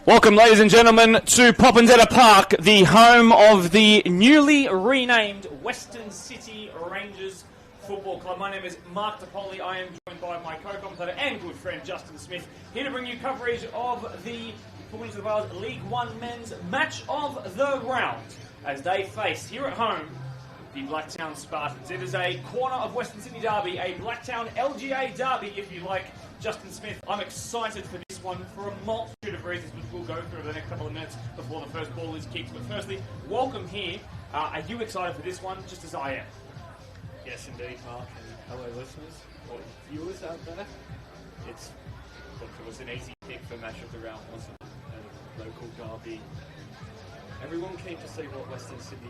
Welcome, ladies and gentlemen, to Poppenzetter Park, the home of the newly renamed Western City Rangers Football Club. My name is Mark DePoli. I am joined by my co-commentator and good friend Justin Smith, here to bring you coverage of the For New South Wales League One men's match of the round as they face here at home the Blacktown Spartans. It is a corner of Western Sydney derby, a Blacktown LGA derby, if you like. Justin Smith, I'm excited for this one for a multitude of reasons, which we'll go through over the next couple of minutes before the first ball is kicked. But firstly, welcome here. Are you excited for this one, just as I am? Yes, indeed, Mark, and hello, listeners, or viewers out there. It was an easy pick for match of the round, wasn't it? A local derby. Everyone came to see what Western City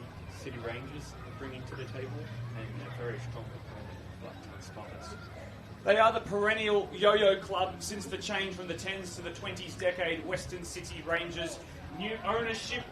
Rangers are bringing to the table, and a very strong opponent, Blacktown Spartans. They are the perennial yo-yo club since the change from the 10s to the 20s decade. Western City Rangers, new ownership,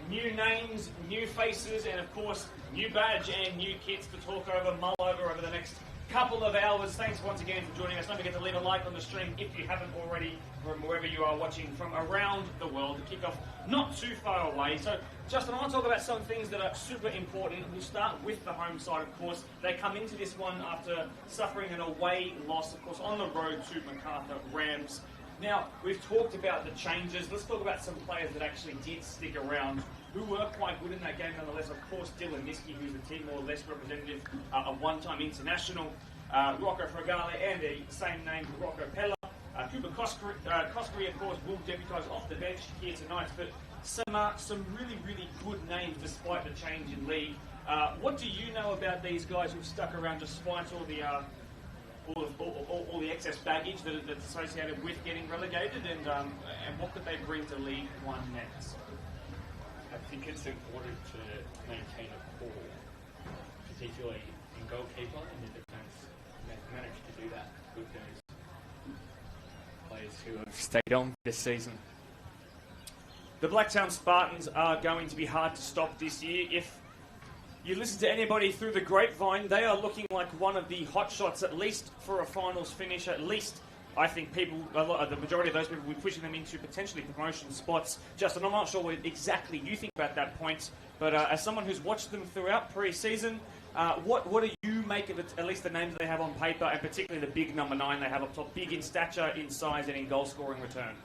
new names, new faces, and of course, new badge and new kits to talk over, mull over the next couple of hours. Thanks once again for joining us. Don't forget to leave a like on the stream if you haven't already, from wherever you are watching from around the world. The kickoff not too far away. So, Justin, I want to talk about some things that are super important. We'll start with the home side, of course. They come into this one after suffering an away loss, of course, on the road to Macarthur Rams. Now, we've talked about the changes. Let's talk about some players that actually did stick around, who were quite good in that game nonetheless. Of course, Dylan Niski, who's the team more or less representative, a one-time international. Rocco Fragale and the same name, Rocco Pella. Cooper Koskari, of course, will debutise off the bench here tonight. But some really, really good names despite the change in league. What do you know about these guys who've stuck around despite all the excess baggage that's associated with getting relegated, and what could they bring to League One next? I think it's important to maintain a core, particularly in goalkeeper and in defence. They've managed to do that with those players who have stayed on this season. The Blacktown Spartans are going to be hard to stop this year. If you listen to anybody through the grapevine, they are looking like one of the hot shots, at least for a finals finish. At least, I think the majority of those people will be pushing them into potentially promotion spots. Justin, I'm not sure what exactly you think about that point, but as someone who's watched them throughout pre-season, what do you make of it, at least the names they have on paper, and particularly the big number 9 they have up top, big in stature, in size, and in goal-scoring return?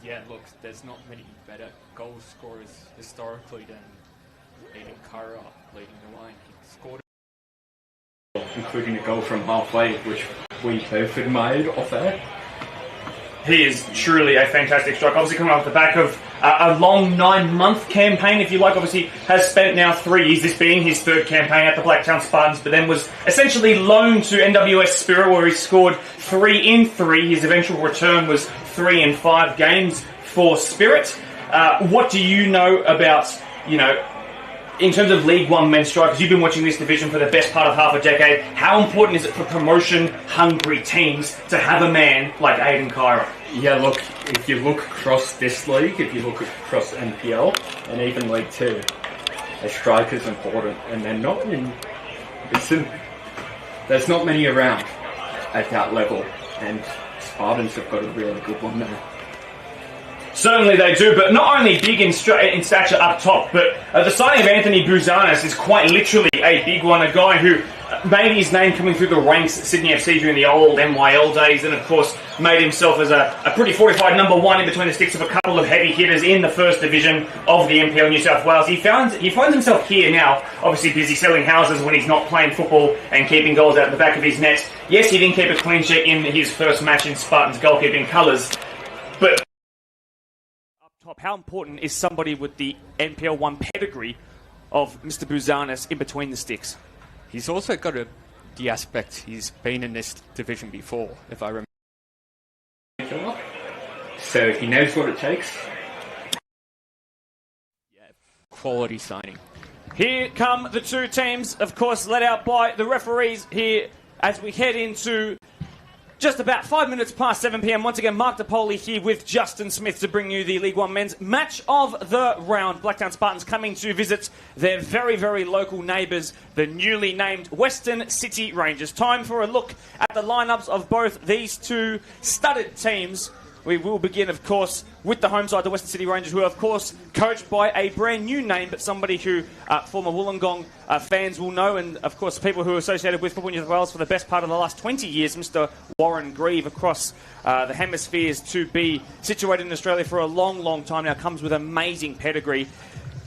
Yeah, look, there's not many better goal scorers historically than Aiden Kara leading the line. He scored, including a goal from halfway, which we both admired off air. He is truly a fantastic striker. Obviously coming off the back of a long 9-month campaign, if you like. Obviously has spent now 3 years, this being his third campaign at the Blacktown Spartans, but then was essentially loaned to NWS Spirit, where he scored 3 in 3. His eventual return was 3 in 5 games for Spirit. What do you know about, in terms of League One men's strikers? You've been watching this division for the best part of half a decade. How important is it for promotion-hungry teams to have a man like Aiden Kyra? Yeah, look, if you look across this league, if you look across NPL, and even League 2, a striker's important, and they're not in... there's not many around at that level, and Spartans have got a really good one there. Certainly they do, but not only big in stature up top, but the signing of Anthony Bouzanis is quite literally a big one, a guy who made his name coming through the ranks at Sydney FC during the old NYL days, and of course made himself as a pretty fortified number 1 in between the sticks of a couple of heavy hitters in the first division of the NPL New South Wales. He finds himself here now, obviously busy selling houses when he's not playing football and keeping goals out the back of his net. Yes, he didn't keep a clean sheet in his first match in Spartans goalkeeping colours, but how important is somebody with the NPL 1 pedigree of Mr. Bouzanis in between the sticks? He's also got the aspect, he's been in this division before, if I remember. So he knows what it takes. Yeah, quality signing. Here come the two teams, of course, led out by the referees here as we head into just about 5 minutes past 7 p.m. Once again, Mark DePoli here with Justin Smith to bring you the League One men's match of the round. Blacktown Spartans coming to visit their very, very local neighbours, the newly named Western City Rangers. Time for a look at the lineups of both these two studded teams. we will begin, of course, with the home side, the Western City Rangers, who are, of course, coached by a brand new name, but somebody who former Wollongong fans will know, and, of course, people who are associated with Football New South Wales for the best part of the last 20 years, Mr. Warren Grieve, across the hemispheres, to be situated in Australia for a long, long time now, comes with amazing pedigree.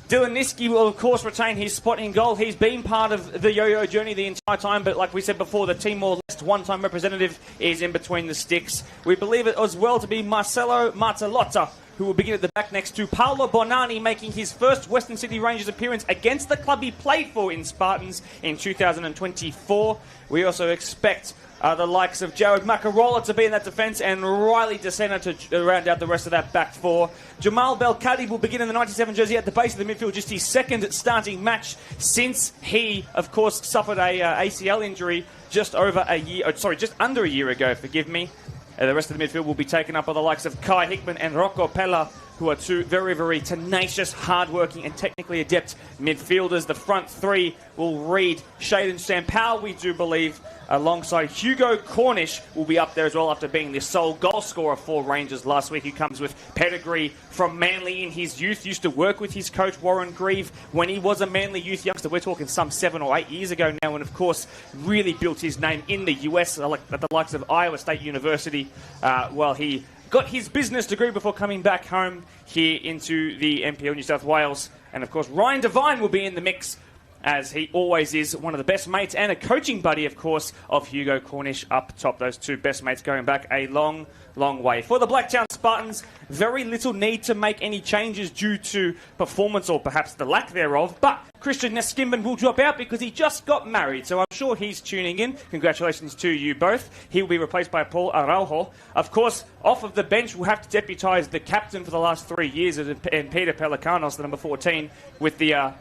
Dylan Niski will, of course, retain his spot in goal. He's been part of the yo-yo journey the entire time, but like we said before, the Timor-Leste one-time representative is in between the sticks. We believe it as well to be Marcelo Martelotta, who will begin at the back next to Paolo Bonani, making his first Western City Rangers appearance against the club he played for in Spartans in 2024. We also expect the likes of Jared Macarola to be in that defence and Riley DeSena to round out the rest of that back four. Jamal Belkadi will begin in the 97 jersey at the base of the midfield, just his second starting match since he, of course, suffered a ACL injury just under a year ago, forgive me. The rest of the midfield will be taken up by the likes of Kai Hickman and Rocco Pella, who are two very, very tenacious, hard-working and technically adept midfielders. The front three will read Shaden Sampao, we do believe, alongside Hugo Cornish will be up there as well after being the sole goal scorer for Rangers last week. He comes with pedigree from Manly in his youth, used to work with his coach Warren Grieve when he was a Manly youth youngster. We're talking some 7 or 8 years ago now, and of course really built his name in the US at the likes of Iowa State University while he got his business degree before coming back home here into the NPL New South Wales. And of course Ryan Devine will be in the mix, as he always is, one of the best mates and a coaching buddy, of course, of Hugo Cornish up top. Those two best mates going back a long, long way. For the Blacktown Spartans, very little need to make any changes due to performance or perhaps the lack thereof, but Christian Neskimben will drop out because he just got married, so I'm sure he's tuning in. Congratulations to you both. He will be replaced by Paul Araujo. Of course, off of the bench, we'll have to deputise the captain for the last 3 years, and Peter Pelikanos, the number 14, with the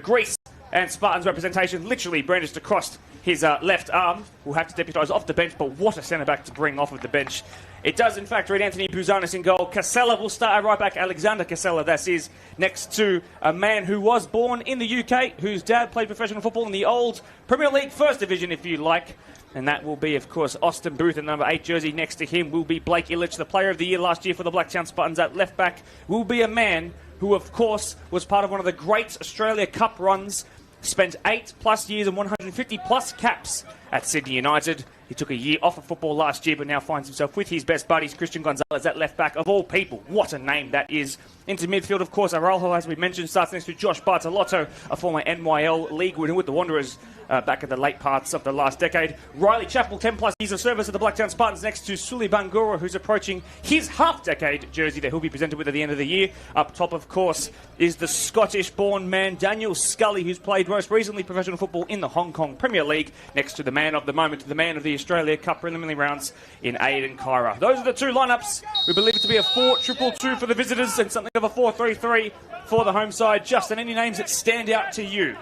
Greece and Spartans representation literally brandished across his left arm. Will have to deputise off the bench, but what a centre-back to bring off of the bench. It does, in fact, read Anthony Bouzanis in goal. Casella will start at right back. Alexander Casella, that is, next to a man who was born in the UK, whose dad played professional football in the old Premier League First Division, if you like. And that will be, of course, Austin Booth in the number 8 jersey. Next to him will be Blake Illich, the player of the year last year for the Blacktown Spartans. At left back will be a man who, of course, was part of one of the great Australia Cup runs. Spent 8+ years and 150+ caps at Sydney United. He took a year off of football last year, but now finds himself with his best buddies, Christian Gonzalez at left back. Of all people, what a name that is. Into midfield, of course, Araujo, as we mentioned, starts next to Josh Bartolotto, a former NYL League winner with the Wanderers back in the late parts of the last decade. Riley Chappell, 10+ years of service at the Blacktown Spartans, next to Sully Bangura, who's approaching his half-decade jersey that he'll be presented with at the end of the year. Up top, of course, is the Scottish-born man, Daniel Scully, who's played most recently professional football in the Hong Kong Premier League, next to the man of the moment, the man of the Australia Cup preliminary rounds in Aidan Kyra. Those are the two lineups. We believe it to be a 4-2-2 for the visitors and something of a 4-3-3 for the home side. Justin, any names that stand out to you?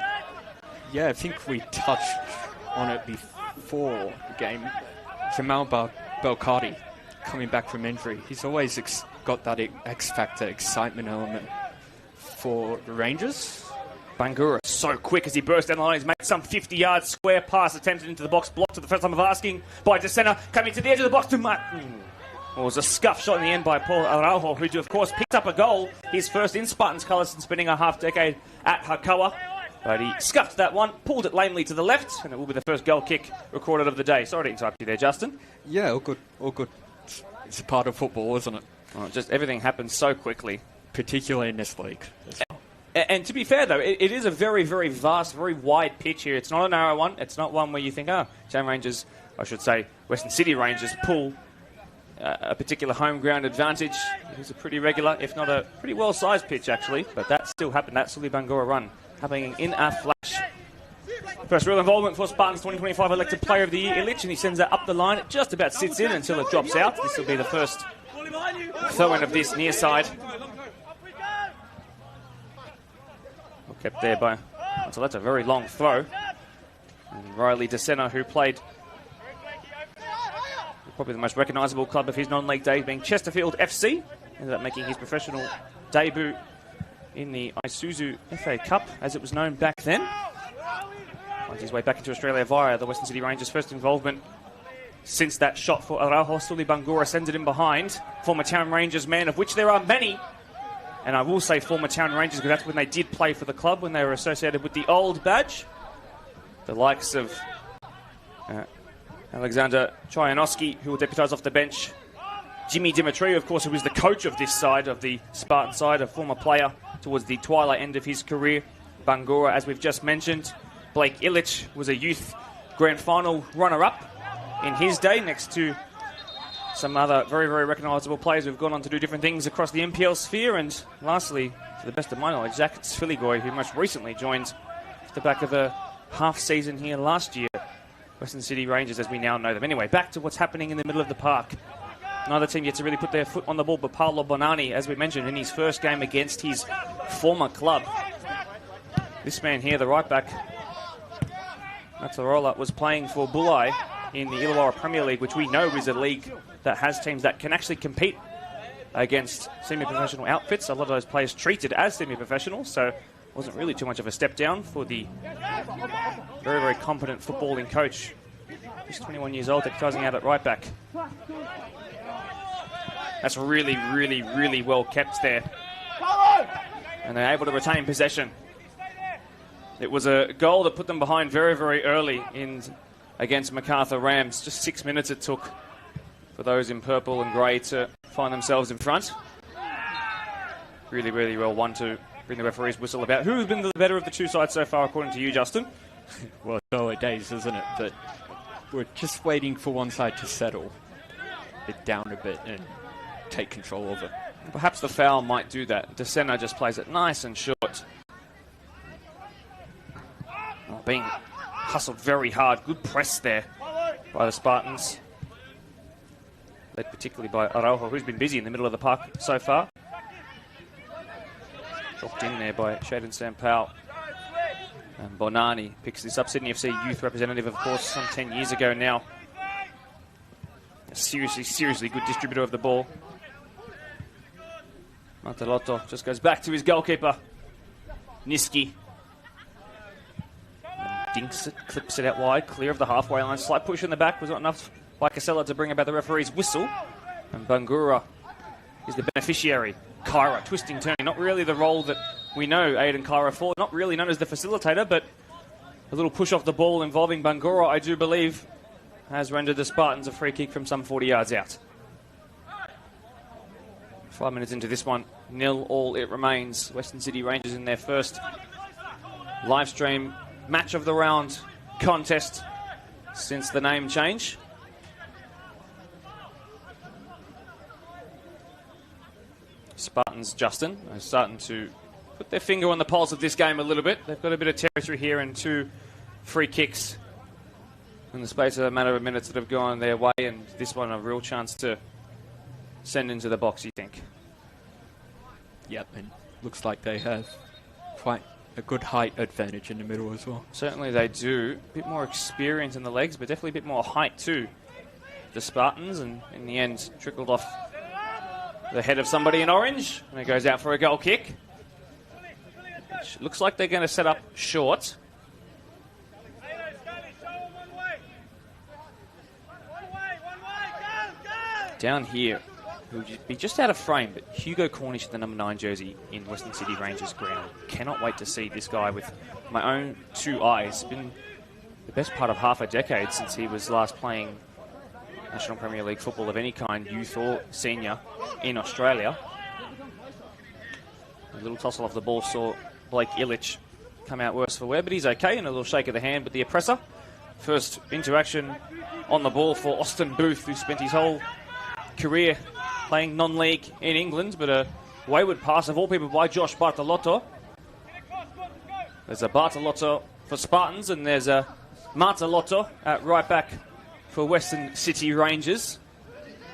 Yeah, I think we touched on it before the game. Jamal Belkadi coming back from injury. He's always got that X-factor, excitement element for the Rangers. Bangura, so quick as he burst down the line. He's made some 50-yard square pass attempted into the box, blocked at the first time of asking by DeSena, coming to the edge of the box to Martin. Well, it was a scuff shot in the end by Paul Araujo, who, of course, picked up a goal, his first in Spartans colours since spending a half-decade at Hakawa. But he scuffed that one, pulled it lamely to the left, and it will be the first goal kick recorded of the day. Sorry to interrupt you there, Justin. Yeah, all good, all good. It's a part of football, isn't it? Oh, just everything happens so quickly. Particularly in this league. And to be fair, though, it is a very, very vast, very wide pitch here. It's not a narrow one. It's not one where you think, Jam Rangers, I should say, Western City Rangers pull a particular home ground advantage. It is a pretty regular, if not a pretty well-sized pitch, actually. But that still happened, that Sully Bangura run, happening in a flash. First real involvement for Spartans 2025 elected player of the year, Illich, and he sends that up the line. It just about sits in until it drops out. This will be the first throw-in of this near side. Kept there by... So that's a very long throw. And Riley DeSena, who played probably the most recognisable club of his non-league days, being Chesterfield FC, ended up making his professional debut in the Isuzu FA Cup, as it was known back then. Finds his way back into Australia via the Western City Rangers' first involvement since that shot for Araujo. Sully Bangura sends it in behind. Former Town Rangers man, of which there are many. And I will say former Town Rangers because that's when they did play for the club, when they were associated with the old badge. The likes of Alexander Tryanovsky, who will deputise off the bench. Jimmy Dimitriou, of course, who was the coach of this side, of the Spartan side, a former player towards the twilight end of his career. Bangura, as we've just mentioned. Blake Illich was a youth grand final runner-up in his day, next to some other very, very recognisable players who've gone on to do different things across the NPL sphere. And lastly, to the best of my knowledge, Zach Sviligoy, who most recently joined the back of a half season here last year. Western City Rangers, as we now know them. Anyway, back to what's happening in the middle of the park. Neither team yet to really put their foot on the ball, but Paolo Bonani, as we mentioned, in his first game against his former club. This man here, the right back, Matarola, was playing for Bulai in the Illawarra Premier League, which we know is a league that has teams that can actually compete against semi-professional outfits. A lot of those players treated as semi-professionals, so it wasn't really too much of a step down for the very, very competent footballing coach. He's 21 years old, deputising out at right back. That's really, really, really well kept there. And they're able to retain possession. It was a goal that put them behind very, very early against MacArthur Rams. Just 6 minutes it took for those in purple and grey to find themselves in front. Really, really well won to bring the referee's whistle about. Who has been the better of the two sides so far, according to you, Justin? Well, it's early days, isn't it? But we're just waiting for one side to settle it down a bit and take control of it. Perhaps the foul might do that. DeSena just plays it nice and short. Being hustled very hard. Good press there by the Spartans. Led particularly by Araujo, who's been busy in the middle of the park so far. Dropped in there by Shaden Sampao. And Bonani picks this up. Sydney FC youth representative, of course, some 10 years ago now. A seriously good distributor of the ball. Mantelotto just goes back to his goalkeeper, Niski. Dinks it, clips it out wide, clear of the halfway line. Slight push in the back was not enough by Casella to bring about the referee's whistle. And Bangura is the beneficiary. Kyra, twisting, turning. Not really the role that we know Aidan Kyra for. Not really known as the facilitator, but a little push off the ball involving Bangura, I do believe, has rendered the Spartans a free kick from some 40 yards out. 5 minutes into this one, 0-0 it remains. Western City Rangers in their first live stream match of the round contest since the name change. Spartans, Justin, are starting to put their finger on the pulse of this game a little bit. They've got a bit of territory here and 2 free kicks in the space of a matter of minutes that have gone their way, and this one a real chance to send into the box, you think? Yep, and looks like they have quite a good height advantage in the middle as well. Certainly they do. A bit more experience in the legs, but definitely a bit more height too. The Spartans, and in the end trickled off the head of somebody in orange, and it goes out for a goal kick. Which looks like they're going to set up short. Down here, who would be just out of frame, but Hugo Cornish, the number 9 jersey in Western City Rangers ground. Cannot wait to see this guy with my own 2 eyes. Been the best part of half a decade since he was last playing National Premier League football of any kind, youth or senior, in Australia. A little tussle off the ball saw Blake Illich come out worse for wear, but he's okay, and a little shake of the hand with the oppressor. First interaction on the ball for Austin Booth, who spent his whole career playing non-league in England, but a wayward pass of all people by Josh Bartolotto. There's a Bartolotto for Spartans, and there's a Martolotto at right back for Western City Rangers.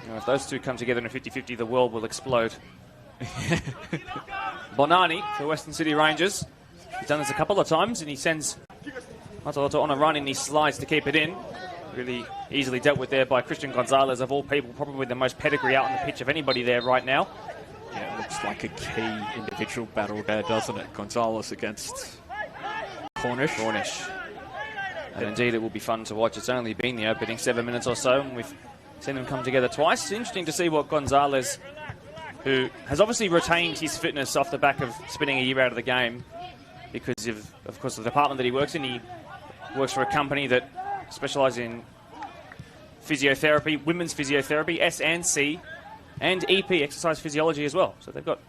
Now, if those two come together in a 50-50, the world will explode. Bonani for Western City Rangers. He's done this a couple of times, and he sends Martolotto on a run, and he slides to keep it in. Really easily dealt with there by Christian Gonzalez, of all people, probably the most pedigree out on the pitch of anybody there right now. Yeah, it looks like a key individual battle there, doesn't it? Gonzalez against Cornish. And indeed, it will be fun to watch. It's only been the opening 7 minutes or so, and we've seen them come together twice. It's interesting to see what Gonzalez, who has obviously retained his fitness off the back of spending a year out of the game because of course, the department that he works in. He works for a company that specialises in physiotherapy, women's physiotherapy, S&C, and EP, exercise physiology as well. So they've got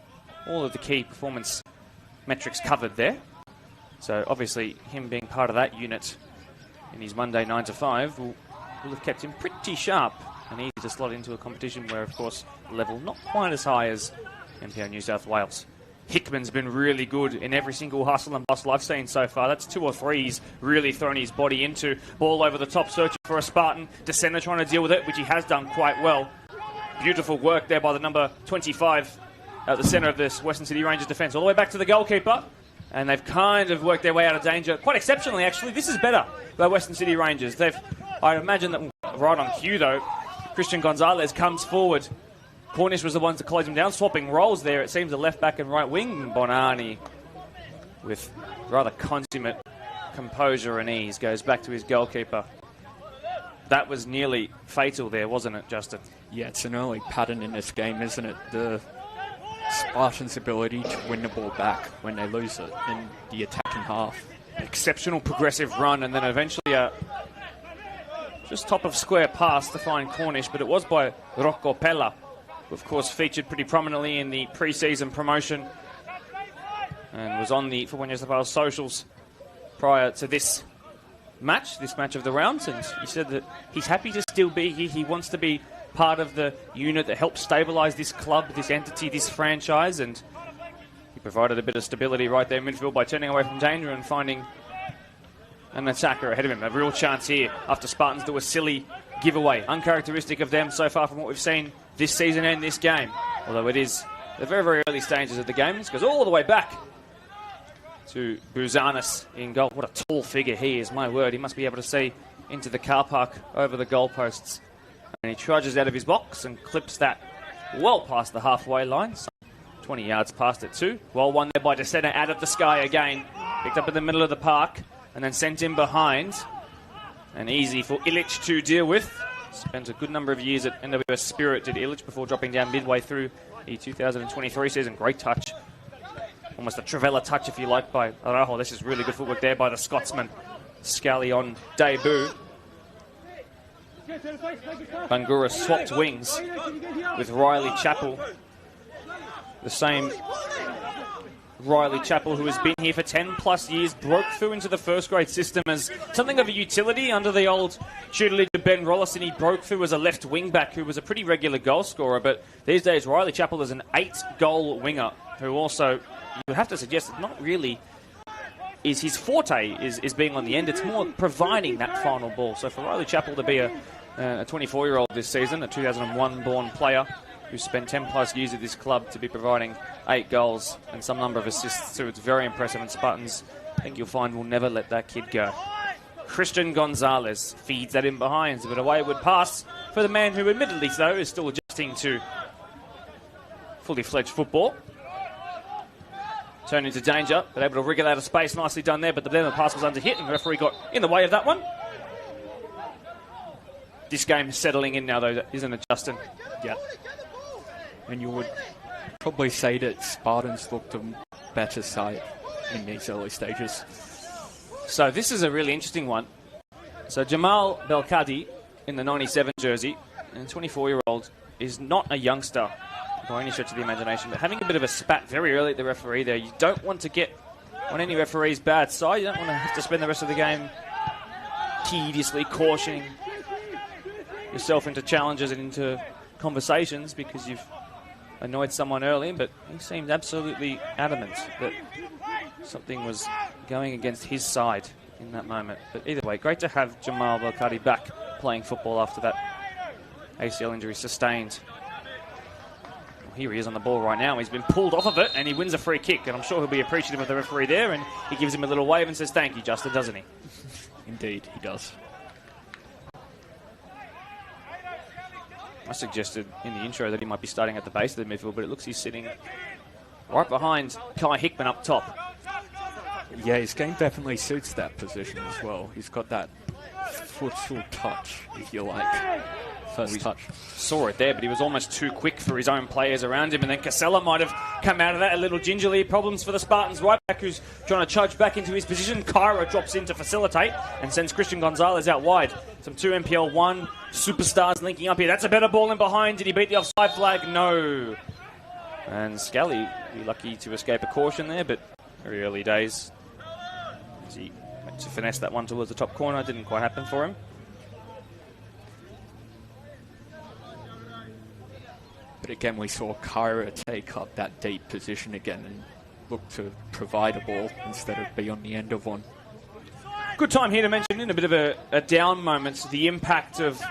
all of the key performance metrics covered there. So obviously, him being part of that unit in his Monday 9 to 5 will have kept him pretty sharp and easy to slot into a competition where, of course, the level not quite as high as MPO New South Wales. Hickman's been really good in every single hustle and bustle I've seen so far. That's 2 or 3 he's really thrown his body into. Ball over the top, searching for a Spartan. Descender trying to deal with it, which he has done quite well. Beautiful work there by the number 25 at the centre of this Western City Rangers defence. All the way back to the goalkeeper. And they've kind of worked their way out of danger. Quite exceptionally, actually. This is better by Western City Rangers. I imagine that right on cue, though, Christian Gonzalez comes forward. Cornish was the ones to close him down, swapping roles there. It seems the left back and right wing. Bonani, with rather consummate composure and ease, goes back to his goalkeeper. That was nearly fatal there, wasn't it, Justin? Yeah, it's an early pattern in this game, isn't it? The Spartans' ability to win the ball back when they lose it in the attacking half. Exceptional progressive run, and then eventually a just top of square pass to find Cornish, but it was by Rocco Pella, who of course featured pretty prominently in the pre-season promotion and was on the Football New South Wales socials prior to this match of the rounds, and he said that he's happy to still be here. He wants to be part of the unit that helps stabilise this club, this entity, this franchise, and he provided a bit of stability right there in midfield by turning away from danger and finding an attacker ahead of him. A real chance here after Spartans do a silly giveaway. Uncharacteristic of them so far from what we've seen this season and this game. Although it is the very, very early stages of the game. This goes all the way back to Buzanis in goal. What a tall figure he is, my word. He must be able to see into the car park over the goalposts. And he trudges out of his box and clips that well past the halfway line. So 20 yards past it too. Well won there by Desena out of the sky again. Picked up in the middle of the park and then sent in behind. And easy for Illich to deal with. Spent a good number of years at NWS Spirit, did Illich, before dropping down midway through the 2023 season. Great touch. Almost a Travella touch, if you like, by Araujo. This is really good footwork there by the Scotsman. Scally on debut. Bangura swapped wings with Riley Chappell. The same Riley Chappell, who has been here for 10 plus years, broke through into the first grade system as something of a utility under the old tutelage of Ben Rollison. He broke through as a left wing back who was a pretty regular goal scorer, but these days Riley Chappell is an 8-goal winger who also, you would have to suggest, not really is his forte is being on the end. It's more providing that final ball. So for Riley Chappell to be a 24-year-old this season, a 2001 born player who spent 10 plus years at this club, to be providing 8 goals and some number of assists too, it's very impressive, and Spartans, I think you'll find, will never let that kid go. Christian Gonzalez feeds that in behind, but a wayward pass for the man who admittedly though is still adjusting to fully fledged football. Turned into danger, but able to wriggle out of space. Nicely done there, but then the pass was under hit and the referee got in the way of that one. This game is settling in now though, isn't it, Justin? Yeah. And you would probably say that Spartans looked a better side in these early stages. So this is a really interesting one. So Jamal Belkadi in the 97 jersey, and 24-year-old, is not a youngster by any stretch of the imagination, but having a bit of a spat very early at the referee there. You don't want to get on any referee's bad side. You don't want to have to spend the rest of the game tediously cautioning yourself into challenges and into conversations because you've annoyed someone early, but he seemed absolutely adamant that something was going against his side in that moment. But either way, great to have Jamal Belkadi back playing football after that ACL injury sustained. Well, here he is on the ball right now. He's been pulled off of it and he wins a free kick, and I'm sure he'll be appreciative of the referee there, and he gives him a little wave and says thank you, Justin, doesn't he? Indeed, he does. I suggested in the intro that he might be starting at the base of the midfield, but it looks he's sitting right behind Kai Hickman up top. Yeah, his game definitely suits that position as well. He's got that futsal touch, if you like. First touch. Saw it there, but he was almost too quick for his own players around him, and then Casella might have come out of that a little gingerly. Problems for the Spartans right back, who's trying to charge back into his position. Cairo drops in to facilitate and sends Christian Gonzalez out wide. Some 2 MPL 1 superstars linking up here. That's a better ball in behind. Did he beat the offside flag? No. And Scally, be lucky to escape a caution there, but very early days. As he went to finesse that one towards the top corner, didn't quite happen for him. But again, we saw Kyra take up that deep position again and look to provide a ball instead of be on the end of one. Good time here to mention in a bit of a down moment the impact of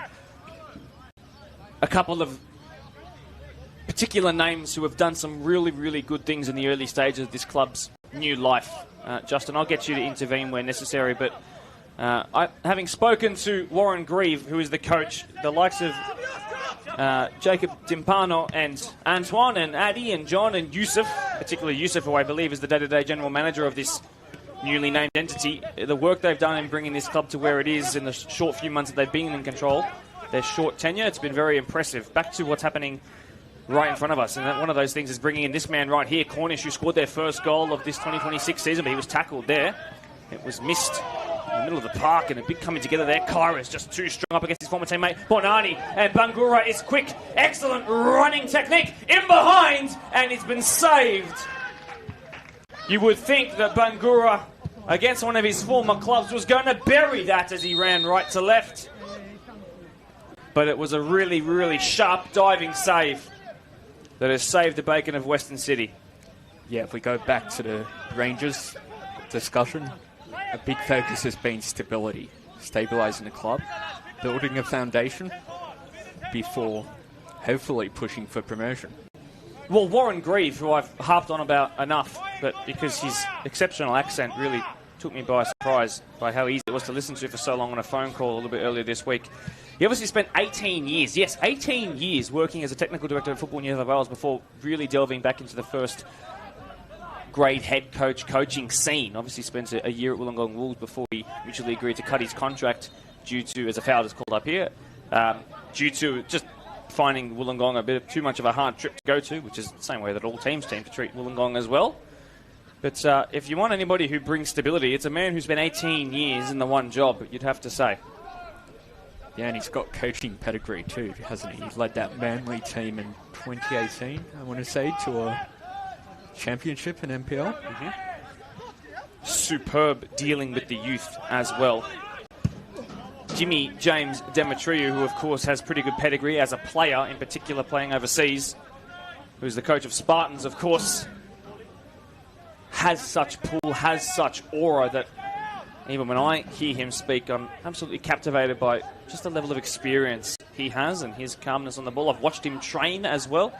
a couple of particular names who have done some really, really good things in the early stages of this club's new life. Justin, I'll get you to intervene where necessary, but having spoken to Warren Grieve, who is the coach, the likes of Jacob Timpano and Antoine and Addy and John and Yusuf, particularly Yusuf, who I believe is the day-to-day general manager of this newly named entity, the work they've done in bringing this club to where it is in the short few months that they've been in control, their short tenure, it's been very impressive. Back to what's happening right in front of us, and one of those things is bringing in this man right here, Cornish, who scored their first goal of this 2026 season, but he was tackled there. It was missed in the middle of the park, and a big coming together there. Kyra is just too strong up against his former teammate Bonani, and Bangura is quick, excellent running technique in behind, and it's been saved. You would think that Bangura, against one of his former clubs, was going to bury that as he ran right to left. But it was a really, really sharp diving save that has saved the bacon of Western City. Yeah, if we go back to the Rangers discussion, a big focus has been stability, stabilising the club, building a foundation before hopefully pushing for promotion. Well, Warren Grieve, who I've harped on about enough, but because his exceptional accent really took me by surprise by how easy it was to listen to for so long on a phone call a little bit earlier this week. He obviously spent 18 years, yes, 18 years working as a technical director of Football New South Wales before really delving back into the first grade head coach coaching scene. Obviously spent a year at Wollongong Wolves before he mutually agreed to cut his contract due to, as a foul is called up here, due to just finding Wollongong a bit too much of a hard trip to go to, which is the same way that all teams tend to treat Wollongong as well. But if you want anybody who brings stability, it's a man who's been 18 years in the one job, you'd have to say. Yeah, and he's got coaching pedigree too, hasn't he? He led that Manly team in 2018, I want to say, to a championship in MPL. Mm-hmm. Superb dealing with the youth as well. Jimmy James Demetriou, who of course has pretty good pedigree as a player, in particular playing overseas, who's the coach of Spartans, of course, has such pull, has such aura that even when I hear him speak, I'm absolutely captivated by just the level of experience he has and his calmness on the ball. I've watched him train as well,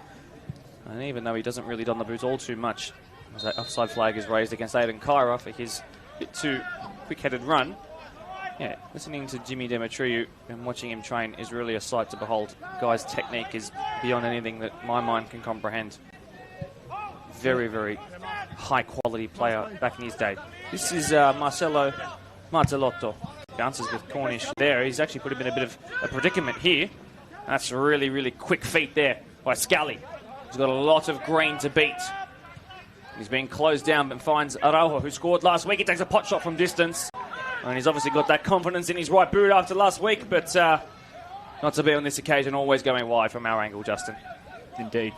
and even though he doesn't really don the boots all too much, as that offside flag is raised against Aidan Kyra for his bit too quick-headed run, yeah, listening to Jimmy Demetriou and watching him train is really a sight to behold. The guy's technique is beyond anything that my mind can comprehend. Very, very high-quality player back in his day. This is Marcelo Martellotto. Bounces with Cornish there. He's actually put him in a bit of a predicament here. That's really, really quick feet there by Scally. He's got a lot of green to beat. He's being closed down but finds Araujo, who scored last week. He takes a pot shot from distance. And he's obviously got that confidence in his right boot after last week, but not to be on this occasion, always going wide from our angle, Justin. Indeed.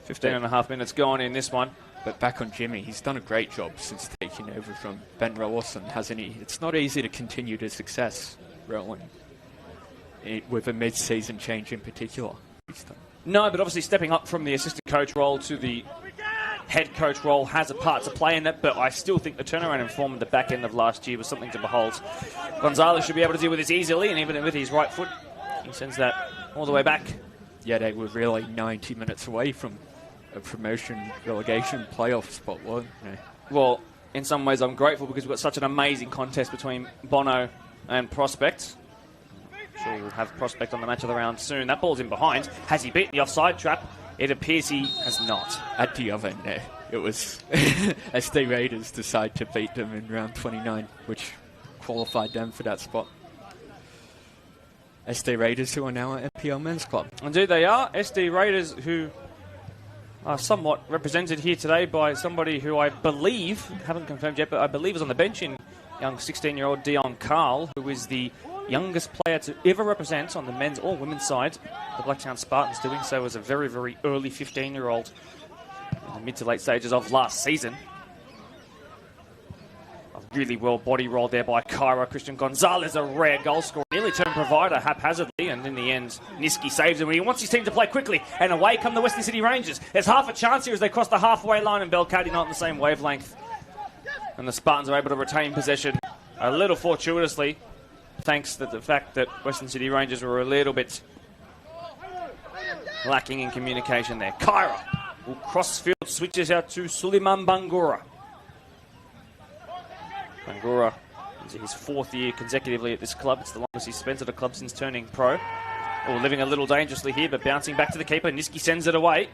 15 and a half minutes gone in this one. But back on Jimmy, he's done a great job since taking over from Ben Rawson, hasn't he? It's not easy to continue to success, Roland, with a mid-season change in particular. No, but obviously stepping up from the assistant coach role to the head coach role has a part to play in that, but I still think the turnaround in form at the back end of last year was something to behold. Gonzalez should be able to deal with this easily, and even with his right foot, he sends that all the way back. Yeah, they were really 90 minutes away from a promotion, relegation, playoff spot, weren't they? Well, in some ways I'm grateful because we've got such an amazing contest between Bono and Prospect. I'm sure we'll have Prospect on the match of the round soon. That ball's in behind. Has he beaten the offside trap? It appears he has not. At the other end there, it was SD Raiders decide to beat them in round 29, which qualified them for that spot. SD Raiders, who are now at NPL Men's Club. Indeed they are. SD Raiders, who are somewhat represented here today by somebody who I believe, haven't confirmed yet, but I believe is on the bench in young 16-year-old Dion Carl, who is the youngest player to ever represent on the men's or women's side. The Blacktown Spartans doing so as a very, very early 15-year-old in the mid to late stages of last season. A really well body roll there by Kyra. Christian Gonzalez, a rare goal scorer. Nearly turned provider haphazardly, and in the end, Niski saves him. He wants his team to play quickly, and away come the Western City Rangers. There's half a chance here as they cross the halfway line, and Belcati not on the same wavelength. And the Spartans are able to retain possession a little fortuitously, thanks to the fact that Western City Rangers were a little bit lacking in communication there. Kyra will cross field, switches out to Suleiman Bangura. Bangura is his 4th year consecutively at this club. It's the longest he's spent at a club since turning pro. Oh, living a little dangerously here, but bouncing back to the keeper. Niski sends it away.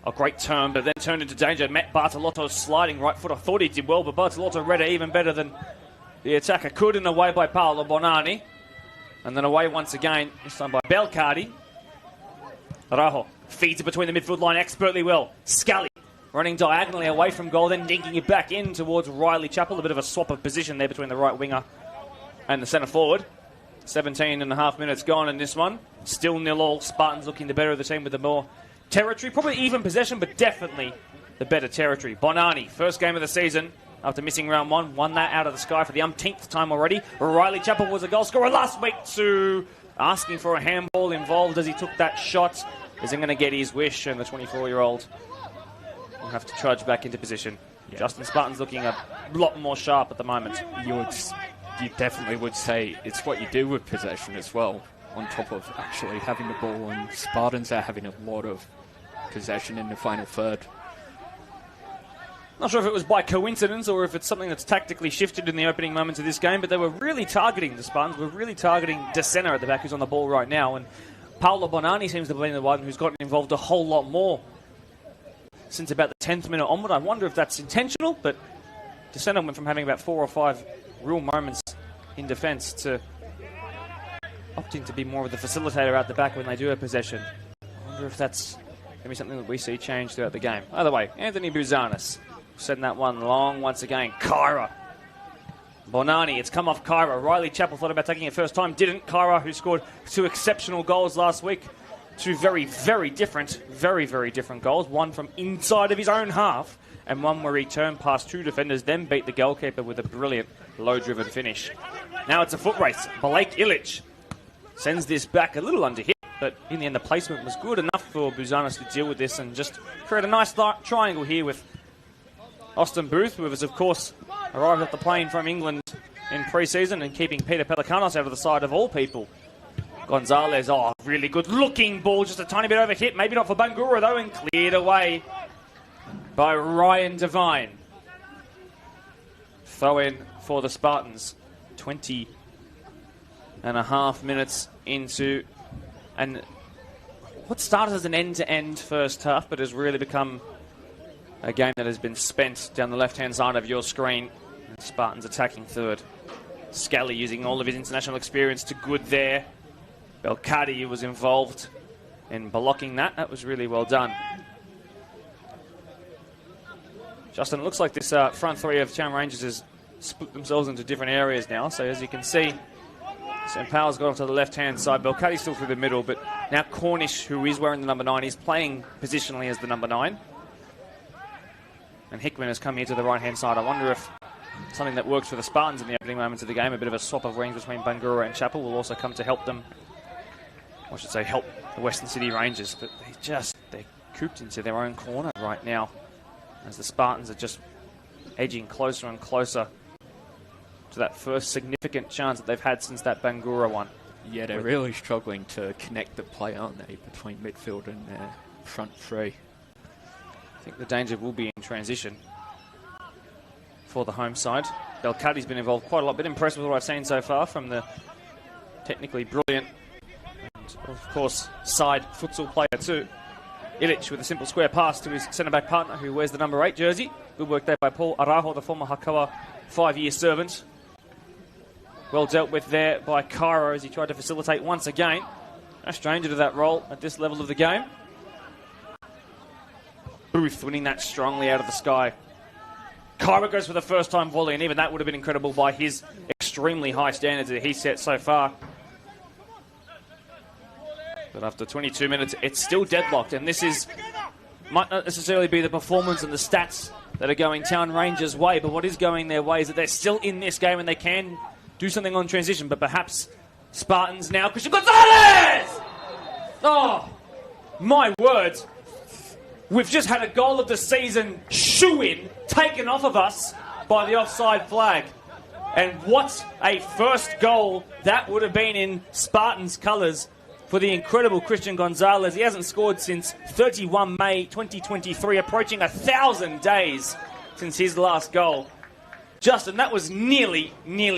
A great turn, but then turned into danger. Matt Bartolotto sliding right foot. I thought he did well, but Bartolotto read it even better than the attacker could, and away by Paolo Bonani. And then away once again, this time by Belcardi. Rajo feeds it between the midfield line expertly well. Scully running diagonally away from goal, then dinking it back in towards Riley Chappell. A bit of a swap of position there between the right winger and the centre forward. 17 and a half minutes gone in this one. Still 0-0. Spartans looking the better of the team with the more territory. Probably even possession, but definitely the better territory. Bonani, first game of the season after missing round 1. Won that out of the sky for the umpteenth time already. Riley Chappell was a goal scorer last week too. Asking for a handball involved as he took that shot. Isn't going to get his wish, and the 24-year-old will have to trudge back into position. Yeah. Justin Spartan's looking a lot more sharp at the moment. You definitely would say it's what you do with possession as well, on top of actually having the ball, and Spartans are having a lot of possession in the final third. Not sure if it was by coincidence or if it's something that's tactically shifted in the opening moments of this game, but they were really targeting the Spartans. Were really targeting DeSena at the back, who's on the ball right now, and Paolo Bonani seems to be the one who's gotten involved a whole lot more since about the 10th minute onward. I wonder if that's intentional, but DeSena went from having about 4 or 5 real moments in defence to opting to be more of the facilitator out the back when they do have possession. I wonder if that's going to be something that we see change throughout the game. Either way, Anthony Buzanis sending that one long once again. Kyra. Bonani, it's come off Kyra. Riley Chappell thought about taking it first time, didn't. Kyra, who scored 2 exceptional goals last week. 2 very, very different goals. One from inside of his own half, and one where he turned past 2 defenders, then beat the goalkeeper with a brilliant low-driven finish. Now it's a foot race. Blake Illich sends this back a little under hit, but in the end the placement was good enough for Buzanis to deal with this and just create a nice triangle here with Austin Booth, who has of course arrived at the plane from England in pre-season and keeping Peter Pelikanos out of the side of all people. Gonzalez, really good looking ball, just a tiny bit over hit, maybe not for Bangura though, and cleared away by Ryan Devine. Throw in for the Spartans. 20 and a half minutes into and what started as an end-to-end first half, but has really become a game that has been spent down the left-hand side of your screen. And Spartans attacking third. Scally using all of his international experience to good there. Belcardi was involved in blocking that. That was really well done. Justin, it looks like this front three of Town Rangers has split themselves into different areas now. So as you can see, St. Powell's got onto the left-hand side. Belcardi's still through the middle, but now Cornish, who is wearing the number 9, is playing positionally as the number 9. And Hickman has come here to the right-hand side. I wonder if something that works for the Spartans in the opening moments of the game, a bit of a swap of wings between Bangura and Chappell, will also come to help them. I should say help the Western City Rangers, but they're cooped into their own corner right now as the Spartans are just edging closer and closer to that first significant chance that they've had since that Bangura one. Yeah, they're really struggling to connect the play, aren't they, between midfield and their front three. I think the danger will be in transition for the home side. Belcardi's been involved quite a lot. Been impressed with what I've seen so far from the technically brilliant and Of course, side futsal player too. Illich with a simple square pass to his centre-back partner who wears the number 8 jersey. Good work there by Paul Araho, the former Hakawa 5-year servant. Well dealt with there by Cairo as he tried to facilitate once again. No stranger to that role at this level of the game. Booth winning that strongly out of the sky. Cairo goes for the first time volley, and even that would have been incredible by his extremely high standards that he's set so far. But after 22 minutes, it's still deadlocked, and this might not necessarily be the performance and the stats that are going Town Rangers' way, but what is going their way is that they're still in this game and they can do something on transition, but perhaps Spartans now. Christian Gonzalez! Oh, my word. We've just had a goal of the season shoo-in taken off of us by the offside flag. And what a first goal that would have been in Spartans' colours for the incredible Christian Gonzalez. He hasn't scored since 31 May 2023, approaching 1,000 days since his last goal. Justin, that was nearly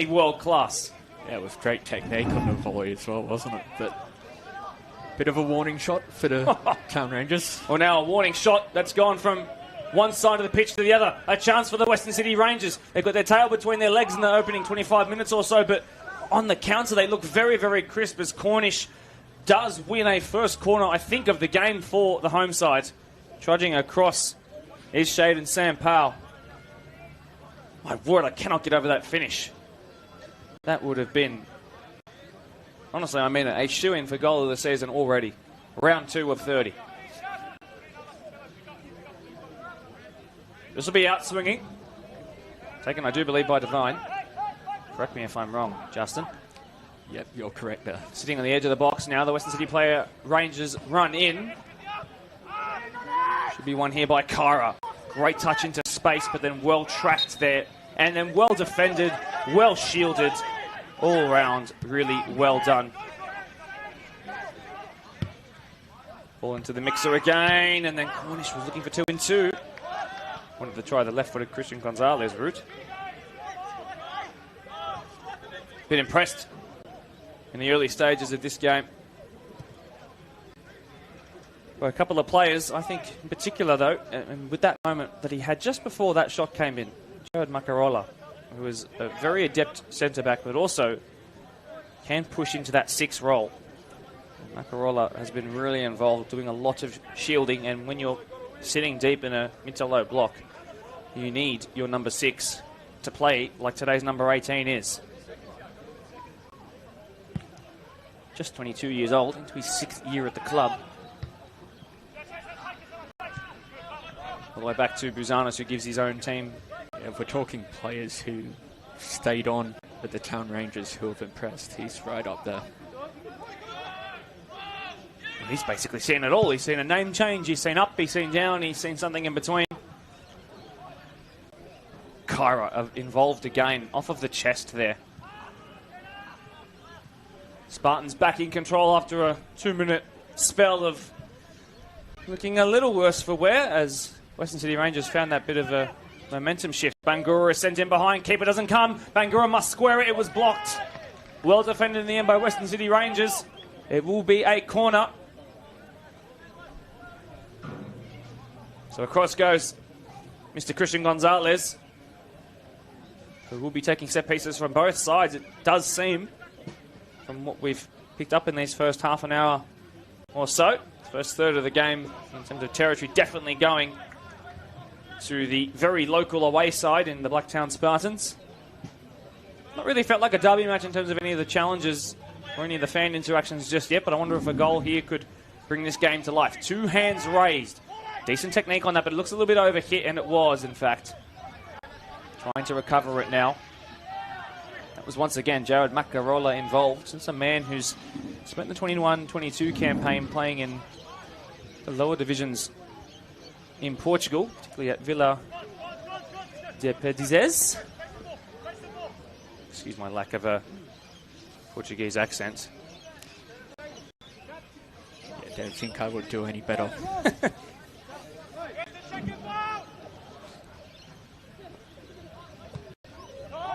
world class. Yeah, it was great technique on the volley as well, wasn't it? But bit of a warning shot for the Town Rangers. Well, now a warning shot that's gone from one side of the pitch to the other. A chance for the Western City Rangers. They've got their tail between their legs in the opening 25 minutes or so, but on the counter they look very crisp as Cornish does win a first corner, I think, of the game for the home side. Trudging across is Shaden Sam Powell. My word, I cannot get over that finish. That would have been, honestly, I mean it, a shoe-in for goal of the season already. Round 2 of 30. This will be out swinging. Taken, I do believe, by Devine. Correct me if I'm wrong, Justin. Yep, you're correct there. Sitting on the edge of the box now, the Western City player Rangers run in. Should be one here by Kara. Great touch into space, but then well tracked there. And then well defended, well shielded. All round, really well done. Ball into the mixer again, and then Cornish was looking for 2 in 2. Wanted to try the left-footed Christian Gonzalez route. Been impressed in the early stages of this game by a couple of players. I think in particular, though, and with that moment that he had just before that shot came in, Jared Makarola, who is a very adept centre-back, but also can push into that 6 role. Makarola has been really involved, doing a lot of shielding, and when you're sitting deep in a mid to low block, you need your number 6 to play like today's number 18 is. Just 22 years old, into his 6th year at the club. All the way back to Buzanos, who gives his own team. Yeah, if we're talking players who stayed on with the Town Rangers who have impressed, he's right up there. And he's basically seen it all. He's seen a name change, he's seen up, he's seen down, he's seen something in between. Kyra involved again, off of the chest there. Spartans back in control after a 2-minute spell of looking a little worse for wear as Western City Rangers found that bit of a momentum shift. Bangura is sent in behind. Keeper doesn't come. Bangura must square it. It was blocked. Well defended in the end by Western City Rangers. It will be a corner. So across goes Mr. Christian Gonzalez, who will be taking set pieces from both sides. It does seem, from what we've picked up in these first half an hour or so, first third of the game in terms of territory, definitely going to the very local away side in the Blacktown Spartans. Not really felt like a derby match in terms of any of the challenges or any of the fan interactions just yet, but I wonder if a goal here could bring this game to life. 2 hands raised. Decent technique on that, but it looks a little bit overhit, and it was, in fact. Trying to recover it now. That was once again Jared Makarola involved. Since a man who's spent the 21-22 campaign playing in the lower divisions in Portugal, particularly at Vila de Perdizes. Excuse my lack of a Portuguese accent. I don't think I would do any better.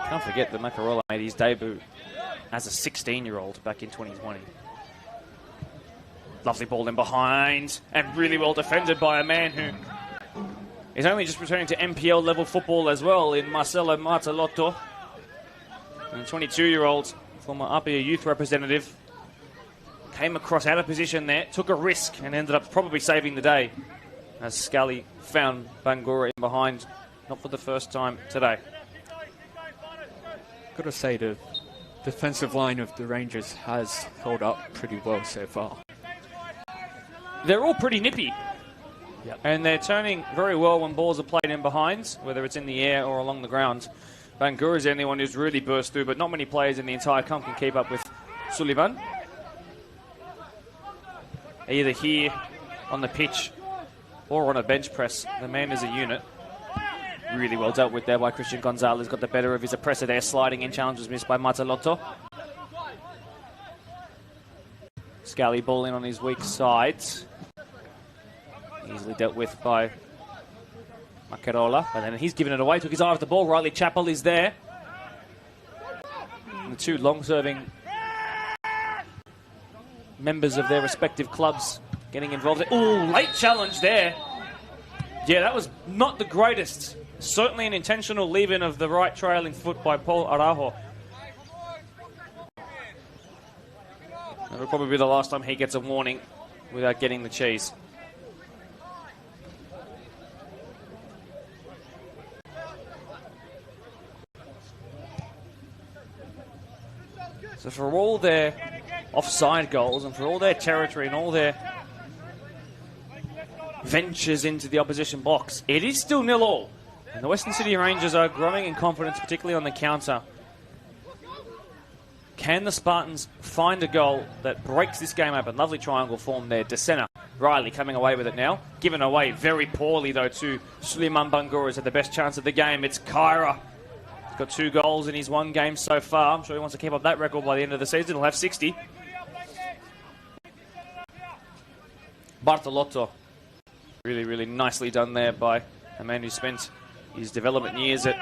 Can't forget that Makarola made his debut as a 16-year-old back in 2020. Lovely ball in behind, and really well defended by a man who is only just returning to MPL level football as well in Marcelo Martelotto. And 22-year-old former Apia youth representative came across out of position there, took a risk, and ended up probably saving the day as Scully found Bangura in behind, not for the first time today. Got to say, the defensive line of the Rangers has held up pretty well so far. They're all pretty nippy. Yep. And they're turning very well when balls are played in behind, whether it's in the air or along the ground. Bangura is the only one who's really burst through, but not many players in the entire comp can keep up with Sullivan. Either here on the pitch or on a bench press, the man is a unit. Really well dealt with there by Christian Gonzalez. Got the better of his oppressor there. Sliding in, challenge was missed by Martelotto. Scally ball in on his weak side. Easily dealt with by Macarola. But then he's given it away. Took his eye off the ball. Riley Chappell is there. And the two long-serving members of their respective clubs getting involved. Oh, late challenge there. Yeah, that was not the greatest. Certainly an intentional leave-in of the right trailing foot by Paul Araujo. That'll probably be the last time he gets a warning without getting the cheese. So for all their offside goals and for all their territory and all their ventures into the opposition box, it is still 0-0. And the Western City Rangers are growing in confidence, particularly on the counter. Can the Spartans find a goal that breaks this game open? Lovely triangle form there. DeSena, Riley coming away with it now. Given away very poorly, though, to Suleiman Bangura, who's had the best chance of the game. It's Kyra. He's got 2 goals in his 1 game so far. I'm sure he wants to keep up that record by the end of the season. He'll have 60. Bartolotto. Really, really nicely done there by a man who spent his development years at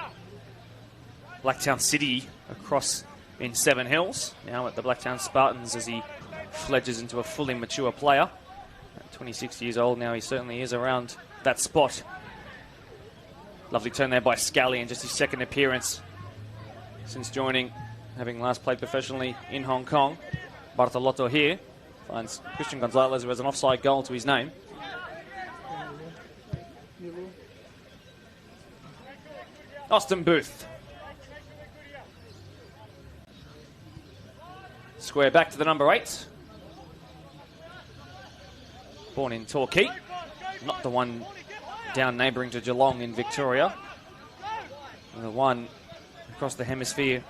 Blacktown City across in Seven Hills. Now at the Blacktown Spartans as he fledges into a fully mature player. At 26 years old now, he certainly is around that spot. Lovely turn there by Scally in just his 2nd appearance since joining, having last played professionally in Hong Kong. Bartolotto here finds Christian Gonzalez, who has an offside goal to his name. Austin Booth. Square back to the number 8. Born in Torquay. Not the one down neighbouring to Geelong in Victoria. The one across the hemisphere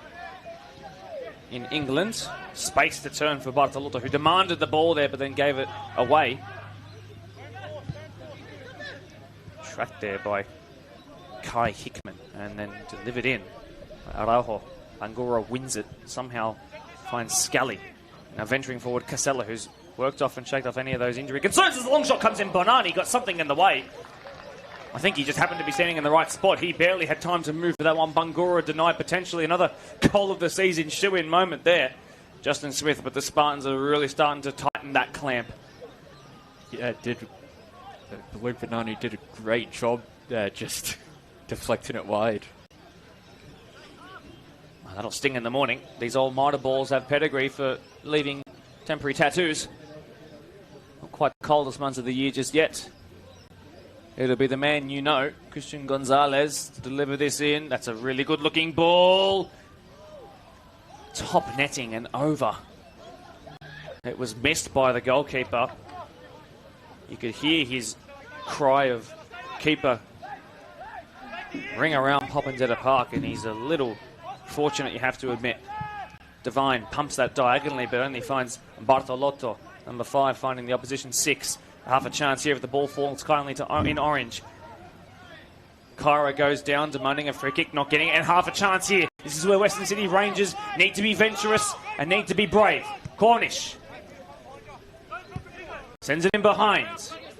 in England. Space to turn for Bartolotto, who demanded the ball there but then gave it away. Tracked there by Kai Hickman and then delivered in by Araujo. Bangura wins it, somehow finds Scally. Now venturing forward, Casella, who's worked off and shaked off any of those injury concerns as the long shot comes in. Bonani got something in the way. I think he just happened to be standing in the right spot. He barely had time to move for that one. Bangura denied potentially another goal of the season shoe-in moment there. Justin Smith, but the Spartans are really starting to tighten that clamp. Yeah, I believe Bonani did a great job there, just deflecting it wide. Well, that'll sting in the morning. These old mitre balls have pedigree for leaving temporary tattoos. Not quite the coldest months of the year just yet. It'll be the man you know, Christian Gonzalez, to deliver this in. That's a really good-looking ball. Top netting and over. It was missed by the goalkeeper. You could hear his cry of keeper ring around Poppinzetta Park, and he's a little fortunate, you have to admit. Devine pumps that diagonally, but only finds Bartolotto, number 5, finding the opposition 6. Half a chance here if the ball falls kindly to in orange. Kyra goes down, demanding a free kick, not getting it, and half a chance here. This is where Western City Rangers need to be venturous and need to be brave. Cornish sends it in behind.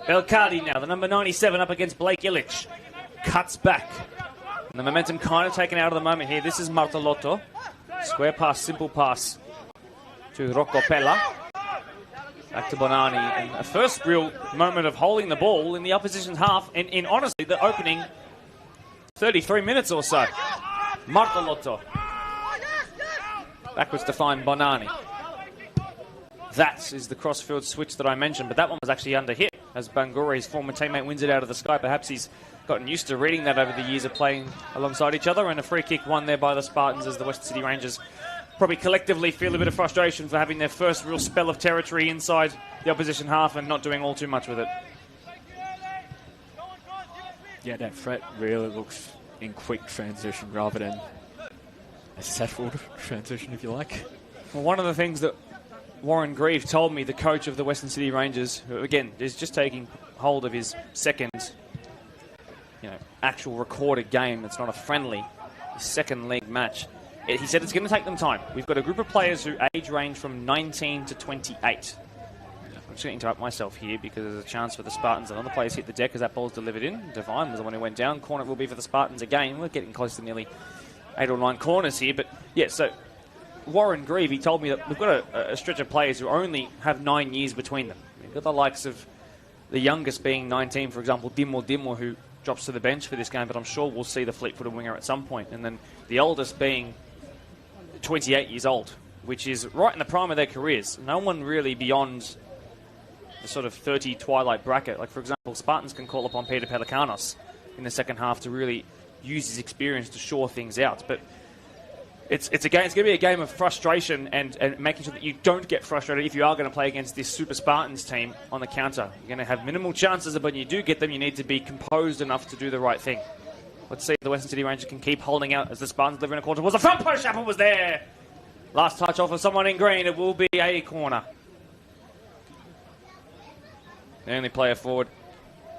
Belcardi now, the number 97, up against Blake Illich. Cuts back. And the momentum kind of taken out of the moment here. This is Martolotto. Square pass, simple pass to Rocco Pella. Back to Bonani, and a first real moment of holding the ball in the opposition's half, and in honestly the opening 33 minutes or so. Martolotto. Backwards to find Bonani. That is the crossfield switch that I mentioned, but that one was actually under hit as Bangura, his former teammate, wins it out of the sky. Perhaps he's gotten used to reading that over the years of playing alongside each other, and a free kick won there by the Spartans as the Western City Rangers probably collectively feel a bit of frustration for having their first real spell of territory inside the opposition half and not doing all too much with it. Yeah, that threat really looks in quick transition rather than a settled transition, if you like. Well, one of the things that Warren Grieve told me, the coach of the Western City Rangers, who again is just taking hold of his second, actual recorded game. It's not a friendly, his second league match. He said it's going to take them time. We've got a group of players who age range from 19 to 28. I'm just going to interrupt myself here because there's a chance for the Spartans. Another player's hit the deck as that ball's delivered in. Devine was the one who went down. Corner will be for the Spartans again. We're getting close to nearly 8 or 9 corners here. But yeah, so Warren Grieve, he told me that we've got a stretch of players who only have 9 years between them. We've got the likes of the youngest being 19, for example, Dimmo, who drops to the bench for this game, but I'm sure we'll see the fleet-footed winger at some point. And then the oldest being 28 years old, which is right in the prime of their careers. No one really beyond the sort of 30 twilight bracket. Like, for example, Spartans can call upon Peter Pelikanos in the second half to really use his experience to shore things out. But it's a game. It's going to be a game of frustration and making sure that you don't get frustrated if you are going to play against this Super Spartans team on the counter. You're going to have minimal chances, but when you do get them, you need to be composed enough to do the right thing. Let's see if the Western City Rangers can keep holding out as the Spartans deliver in a corner towards the front post. Apple was there. Last touch off of someone in green. It will be a corner. The only player forward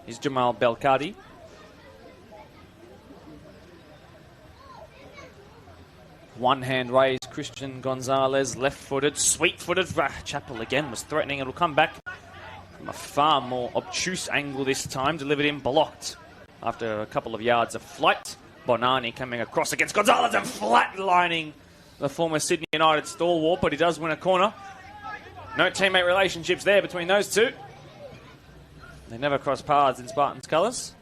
is Jamal Belkadi. One hand raised, Christian Gonzalez, left-footed, sweet-footed. Chappell again was threatening. It'll come back from a far more obtuse angle this time. Delivered in, blocked after a couple of yards of flight. Bonani coming across against Gonzalez and flatlining the former Sydney United stalwart, but he does win a corner. No teammate relationships there between those two. They never cross paths in Spartans colours.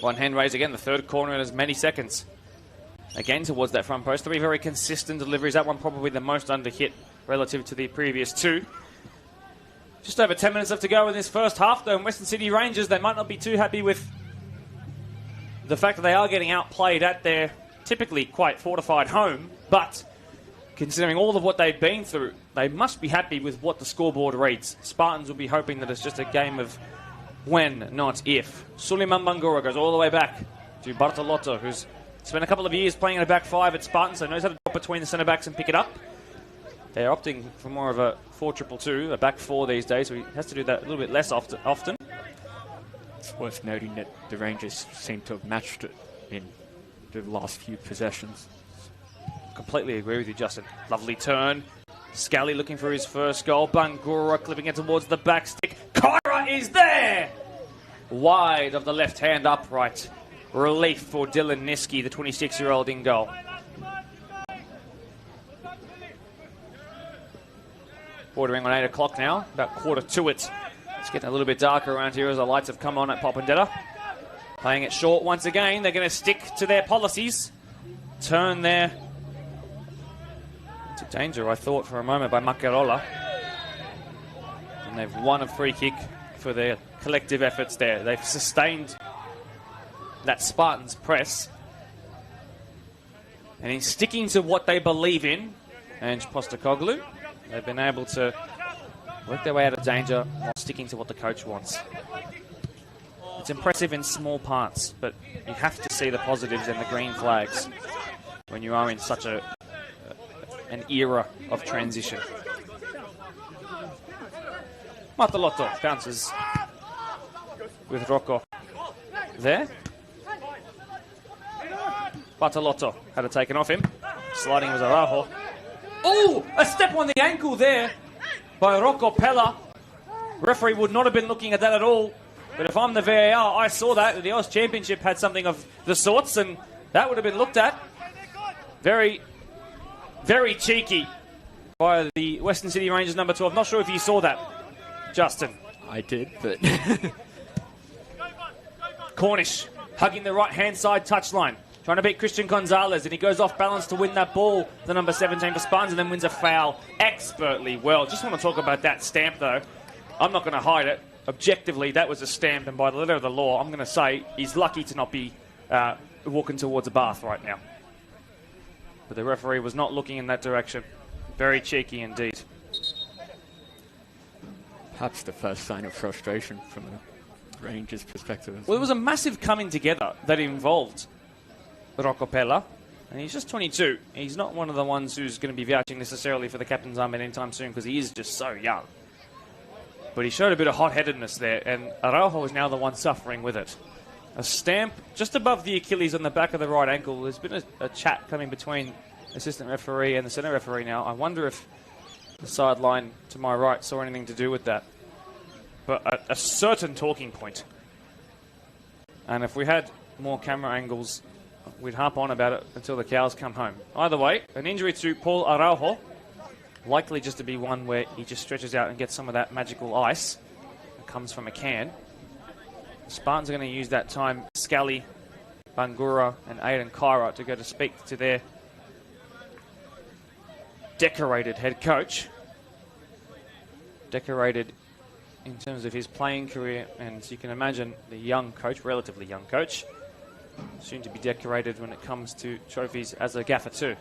One hand raise again, the third corner in as many seconds. Again towards that front post. 3 very consistent deliveries. That one probably the most under hit relative to the previous 2. Just over 10 minutes left to go in this first half, though. And Western City Rangers, they might not be too happy with the fact that they are getting outplayed at their typically quite fortified home. But considering all of what they've been through, they must be happy with what the scoreboard reads. Spartans will be hoping that it's just a game of when, not if. Suleiman Bangura goes all the way back to Bartolotto, who's spent a couple of years playing in a back 5 at Spartans, so knows how to drop between the centre-backs and pick it up. They're opting for more of a 4-2-2, a back 4 these days, so he has to do that a little bit less often. It's worth noting that the Rangers seem to have matched it in the last few possessions. Completely agree with you, Justin. Lovely turn. Scally looking for his first goal. Bangura clipping it towards the back stick. Kyra is there! Wide of the left-hand upright. Relief for Dylan Niski, the 26-year-old in goal. Bordering on 8 o'clock now, about 1:45 it. It's getting a little bit darker around here as the lights have come on at Popondetta. Playing it short once again. They're going to stick to their policies. Turn there. Into danger, I thought, for a moment by Macarola. And they've won a free kick for their collective efforts there. They've sustained that Spartans press. And in sticking to what they believe in, Ange Postecoglou, they've been able to work their way out of danger while sticking to what the coach wants. It's impressive in small parts, but you have to see the positives and the green flags when you are in such an era of transition. Martolotto bounces with Rocco there. Bartolotto had it taken off him. Sliding was Araujo. Oh, a step on the ankle there by Rocco Pella. Referee would not have been looking at that at all. But if I'm the VAR, I saw that. The Oz Championship had something of the sorts, and that would have been looked at. Very, very cheeky by the Western City Rangers number 12. Not sure if you saw that, Justin. I did, but Cornish hugging the right-hand side touchline, trying to beat Christian Gonzalez, and he goes off balance to win that ball, the number 17 for Spartans, and then wins a foul expertly well. Just want to talk about that stamp, though. I'm not going to hide it. Objectively, that was a stamp, and by the letter of the law, I'm going to say he's lucky to not be walking towards a bath right now. But the referee was not looking in that direction. Very cheeky indeed. perhaps the first sign of frustration from a Rangers perspective. Well, it was a massive coming together that involved Rocco Pella, and he's just 22. He's not one of the ones who's going to be vouching necessarily for the captain's armband anytime soon because he is just so young. But he showed a bit of hot-headedness there, and Araujo is now the one suffering with it. A stamp just above the Achilles on the back of the right ankle. There's been a chat coming between assistant referee and the centre referee now. I wonder if the sideline to my right saw anything to do with that. But a certain talking point. And if we had more camera angles, we'd harp on about it until the cows come home. Either way, an injury to Paul Araujo. Likely just to be one where he just stretches out and gets some of that magical ice that comes from a can. The Spartans are going to use that time, Scally, Bangura and Aidan Kyra, to go to speak to their decorated head coach. Decorated in terms of his playing career, and you can imagine the young coach, relatively young coach, soon to be decorated when it comes to trophies as a gaffer too.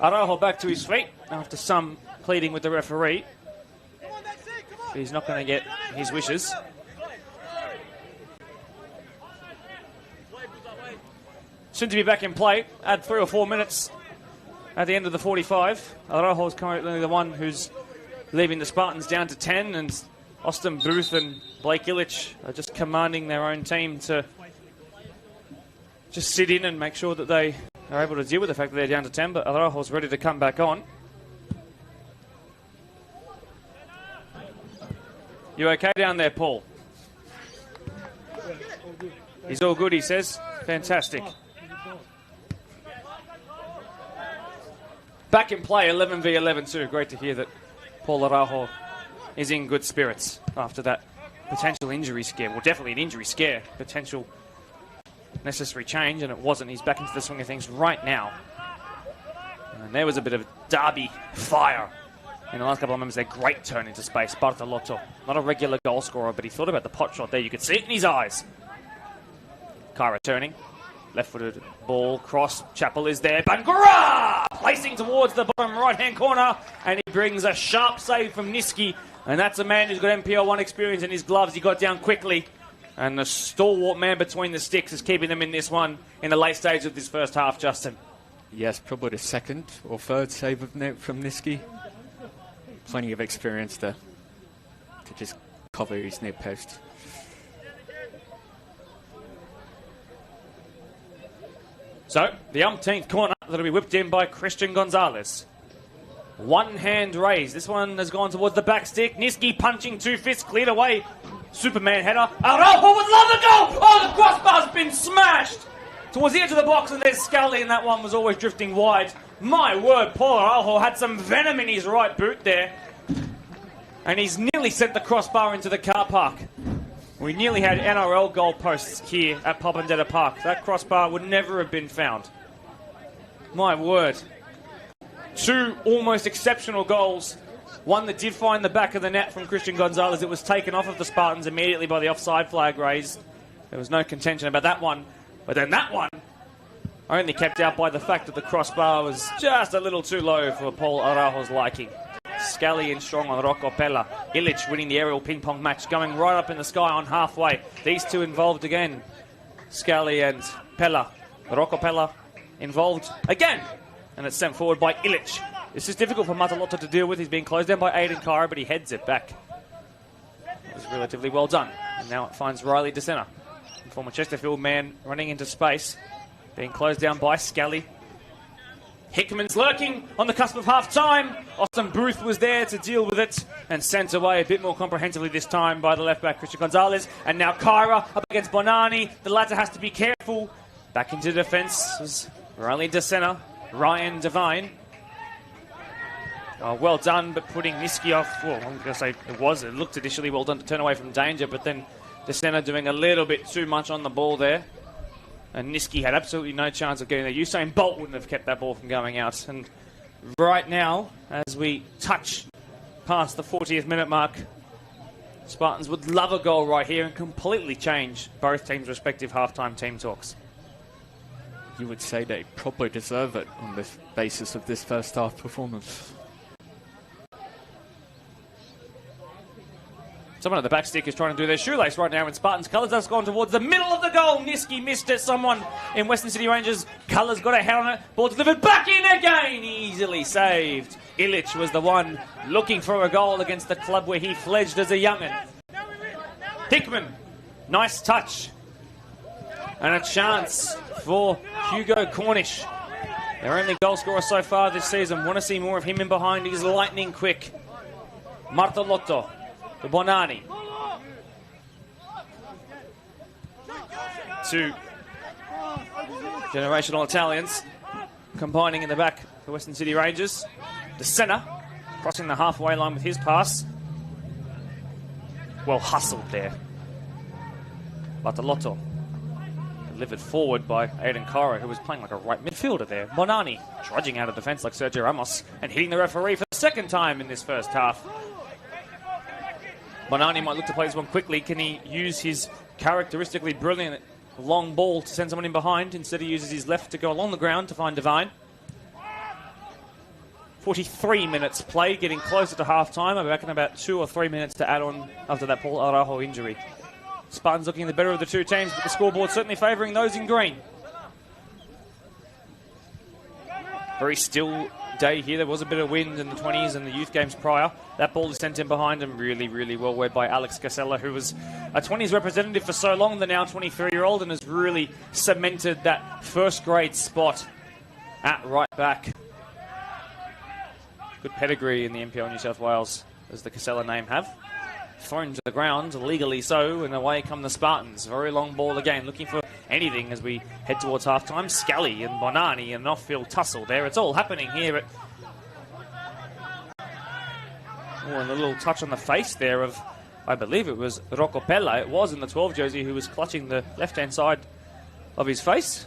Araujo back to his feet after some pleading with the referee. But he's not going to get his wishes. Soon to be back in play. Add 3 or 4 minutes at the end of the 45. Araujo is currently the one who's leaving the Spartans down to 10, and Austin Booth and Blake Illich are just commanding their own team to just sit in and make sure that they are able to deal with the fact that they're down to 10, but Araujo's ready to come back on. You okay down there, Paul? He's all good, he says. Fantastic. Back in play, 11 v 11 too. Great to hear that Paul Araujo is in good spirits after that potential injury scare. Well, definitely an injury scare. Potential necessary change, and it wasn't. He's back into the swing of things right now. And there was a bit of derby fire in the last couple of moments. Their great turn into space. Bartolotto, not a regular goal scorer, but he thought about the pot shot there. You could see it in his eyes. Kyra turning. Left-footed ball, cross. Chappell is there. Bangura! Placing towards the bottom right-hand corner, and he brings a sharp save from Niski. And that's a man who's got MPL1 experience in his gloves. He got down quickly. And the stalwart man between the sticks is keeping them in this one in the late stage of this first half, Justin. Yes, probably the second or third save of note from Niski. Plenty of experience there to just cover his near post. So, the umpteenth corner that'll be whipped in by Christian Gonzalez. One hand raised. This one has gone towards the back stick. Niski punching 2 fists, cleared away. Superman header. Araujo would love the goal! Oh, the crossbar's been smashed! Towards the edge of the box, and there's Scally, and that one was always drifting wide. My word, Paul Araujo had some venom in his right boot there. And he's nearly sent the crossbar into the car park. We nearly had NRL goalposts here at Popondetta Park. That crossbar would never have been found. My word. 2 almost exceptional goals. One that did find the back of the net from Christian Gonzalez. It was taken off of the Spartans immediately by the offside flag raised. There was no contention about that one. But then that one only kept out by the fact that the crossbar was just a little too low for Paul Araujo's liking. Scally in strong on Rocco Pella. Illich winning the aerial ping-pong match, going right up in the sky on halfway. These two involved again. Scally and Pella. Rocco Pella involved again. And it's sent forward by Illich. This is difficult for Matalotto to deal with. He's being closed down by Aidan Kyra, but he heads it back. It was relatively well done. And now it finds Riley DeSena, former Chesterfield man, running into space. Being closed down by Scally. Hickman's lurking on the cusp of half-time. Austin Booth was there to deal with it and sent away a bit more comprehensively this time by the left-back, Christian Gonzalez. And now Kyra up against Bonani. The latter has to be careful. Back into defence was Riley DeSena, Ryan Devine. Well done, but putting Niski off. Well, I'm going to say it looked initially well done to turn away from danger, but then the centre doing a little bit too much on the ball there. And Niski had absolutely no chance of getting there. Usain Bolt wouldn't have kept that ball from going out. And right now, as we touch past the 40th minute mark, Spartans would love a goal right here and completely change both teams' respective halftime team talks. You would say they probably deserve it on the basis of this first half performance. Someone at the back stick is trying to do their shoelace right now in Spartans colours. That's gone towards the middle of the goal. Niski missed it. Someone in Western City Rangers colours got a head on it. Ball delivered back in again. Easily saved. Illich was the one looking for a goal against the club where he fledged as a young'un. Hickman, nice touch. And a chance for Hugo Cornish. Their only goal scorer so far this season. Want to see more of him in behind. He's lightning quick. Martellotto to Bonani. Two generational Italians combining in the back for Western City Rangers. De Sena crossing the halfway line with his pass. Well hustled there. Bartolotto delivered forward by Aidan Cairo, who was playing like a right midfielder there. Bonani trudging out of defence like Sergio Ramos and hitting the referee for the second time in this first half. Bonani might look to play this one quickly. Can he use his characteristically brilliant long ball to send someone in behind? Instead he uses his left to go along the ground to find Devine. 43 minutes played, getting closer to half-time. I reckon about 2 or 3 minutes to add on after that Paul Araujo injury. Spartans looking the better of the two teams, but the scoreboard certainly favouring those in green. Very still day here. There was a bit of wind in the 20s and the youth games prior. That ball is sent in behind him. Really, really well read by Alex Casella, who was a 20s representative for so long, the now 23-year-old, and has really cemented that first-grade spot at right back. Good pedigree in the NPL New South Wales, as the Casella name have. Thrown to the ground, legally so, and away come the Spartans. Very long ball again, looking for anything as we head towards half-time. Scally and Bonani and an off-field tussle there. It's all happening here at... Oh, and a little touch on the face there of, I believe it was Rocco Pella. It was in the 12 jersey who was clutching the left-hand side of his face.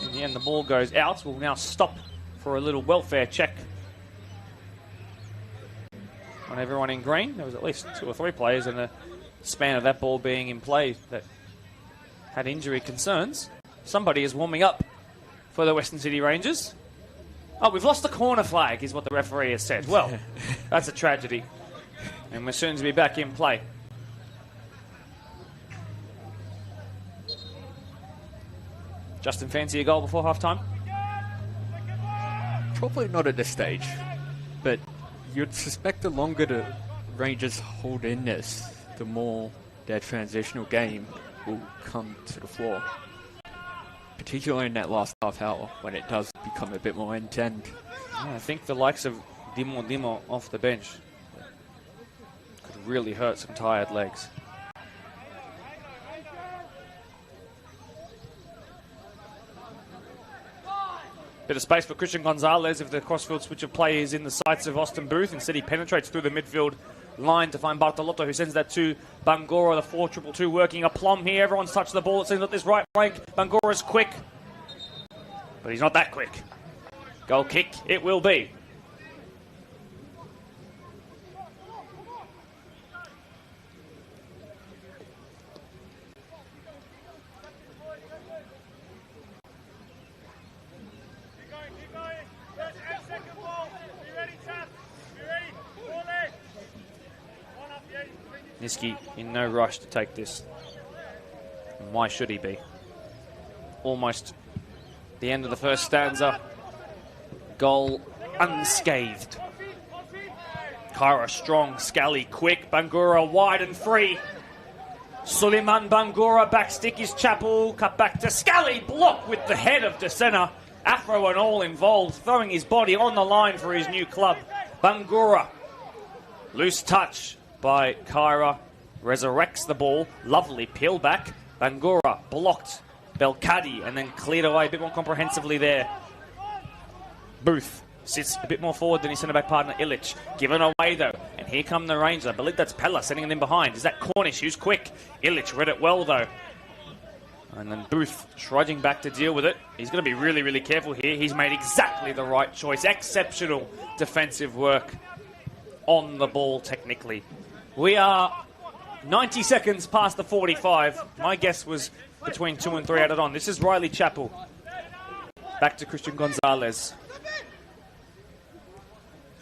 In the end, the ball goes out. We'll now stop for a little welfare check on everyone in green. There was at least 2 or 3 players in the span of that ball being in play that had injury concerns. Somebody is warming up for the Western City Rangers. Oh, we've lost the corner flag, is what the referee has said. Well, that's a tragedy. And we're soon to be back in play. Justin, fancy a goal before half-time? Probably not at this stage, but you'd suspect the longer the Rangers hold in this, the more their transitional game will come to the floor. Particularly in that last half hour, when it does become a bit more end-to-end. I think the likes of Dimo off the bench could really hurt some tired legs. Bit of space for Christian Gonzalez if the crossfield switch of play is in the sights of Austin Booth. Instead he penetrates through the midfield line to find Bartolotto, who sends that to Bangura, the 4-2-2 working aplomb here. Everyone's touched the ball, it seems, at this right flank. Bangura's quick, but he's not that quick. Goal kick it will be. Niski in no rush to take this. And why should he be? Almost the end of the first stanza. Goal unscathed. Kara strong, Scally quick, Bangura wide and free. Suleiman Bangura backstick his Chapel, cut back to Scally, block with the head of De Sena. Afro and all involved, throwing his body on the line for his new club. Bangura, loose touch by Kyra, resurrects the ball. Lovely peel back. Bangura blocked Belkadi and then cleared away a bit more comprehensively there. Booth Sits a bit more forward than his centre-back partner, Illich. Given away, though. And here come the Rangers. I believe that's Pella sending them behind. Is that Cornish, who's quick? Illich read it well, though. And then Booth trudging back to deal with it. He's going to be really, really careful here. He's made exactly the right choice. Exceptional defensive work on the ball, technically. We are 90 seconds past the 45. My guess was between 2 and 3 added on. This is Riley Chappell. Back to Christian Gonzalez.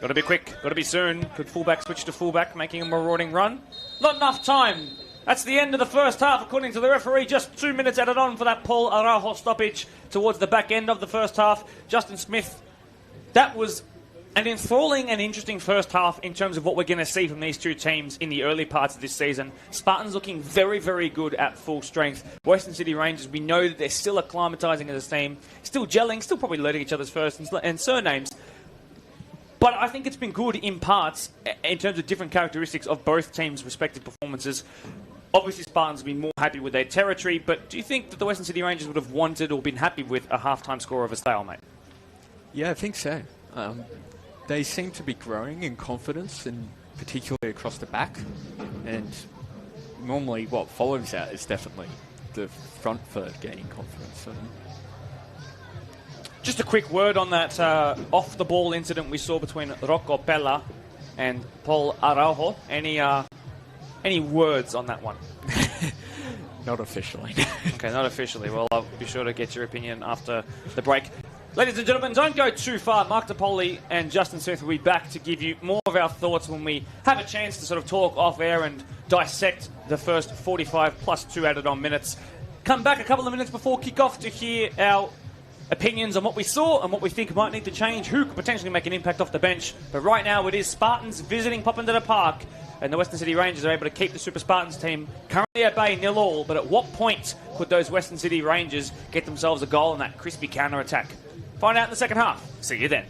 Got to be quick. Got to be soon. Could fullback switch to fullback, making a marauding run? Not enough time. That's the end of the first half, according to the referee. Just 2 minutes added on for that Paul Araujo stoppage towards the back end of the first half. Justin Smith, that was an enthralling and interesting first half in terms of what we're going to see from these two teams in the early parts of this season. Spartans looking very, very good at full strength. Western City Rangers, we know that they're still acclimatising as a team, still gelling, still probably learning each other's first and surnames. But I think it's been good in parts in terms of different characteristics of both teams' respective performances. Obviously, Spartans have been more happy with their territory, but do you think that the Western City Rangers would have wanted or been happy with a half-time score of a stalemate? Yeah, I think so. They seem to be growing in confidence, and particularly across the back. And normally what follows that is definitely the front third gaining confidence. So. Just a quick word on that off-the-ball incident we saw between Rocco Pella and Paul Araujo. Any words on that one? Not officially. Okay, not officially. Well, I'll be sure to get your opinion after the break. Ladies and gentlemen, don't go too far. Mark DePoli and Justin Smith will be back to give you more of our thoughts when we have a chance to sort of talk off-air and dissect the first 45 plus 2 added-on minutes. Come back a couple of minutes before kick-off to hear our opinions on what we saw and what we think might need to change, who could potentially make an impact off the bench. But right now it is Spartans visiting Popondetta Park, and the Western City Rangers are able to keep the Super Spartans team currently at bay 0-0. But at what point could those Western City Rangers get themselves a goal in that crispy counter-attack? Find out in the second half. See you then.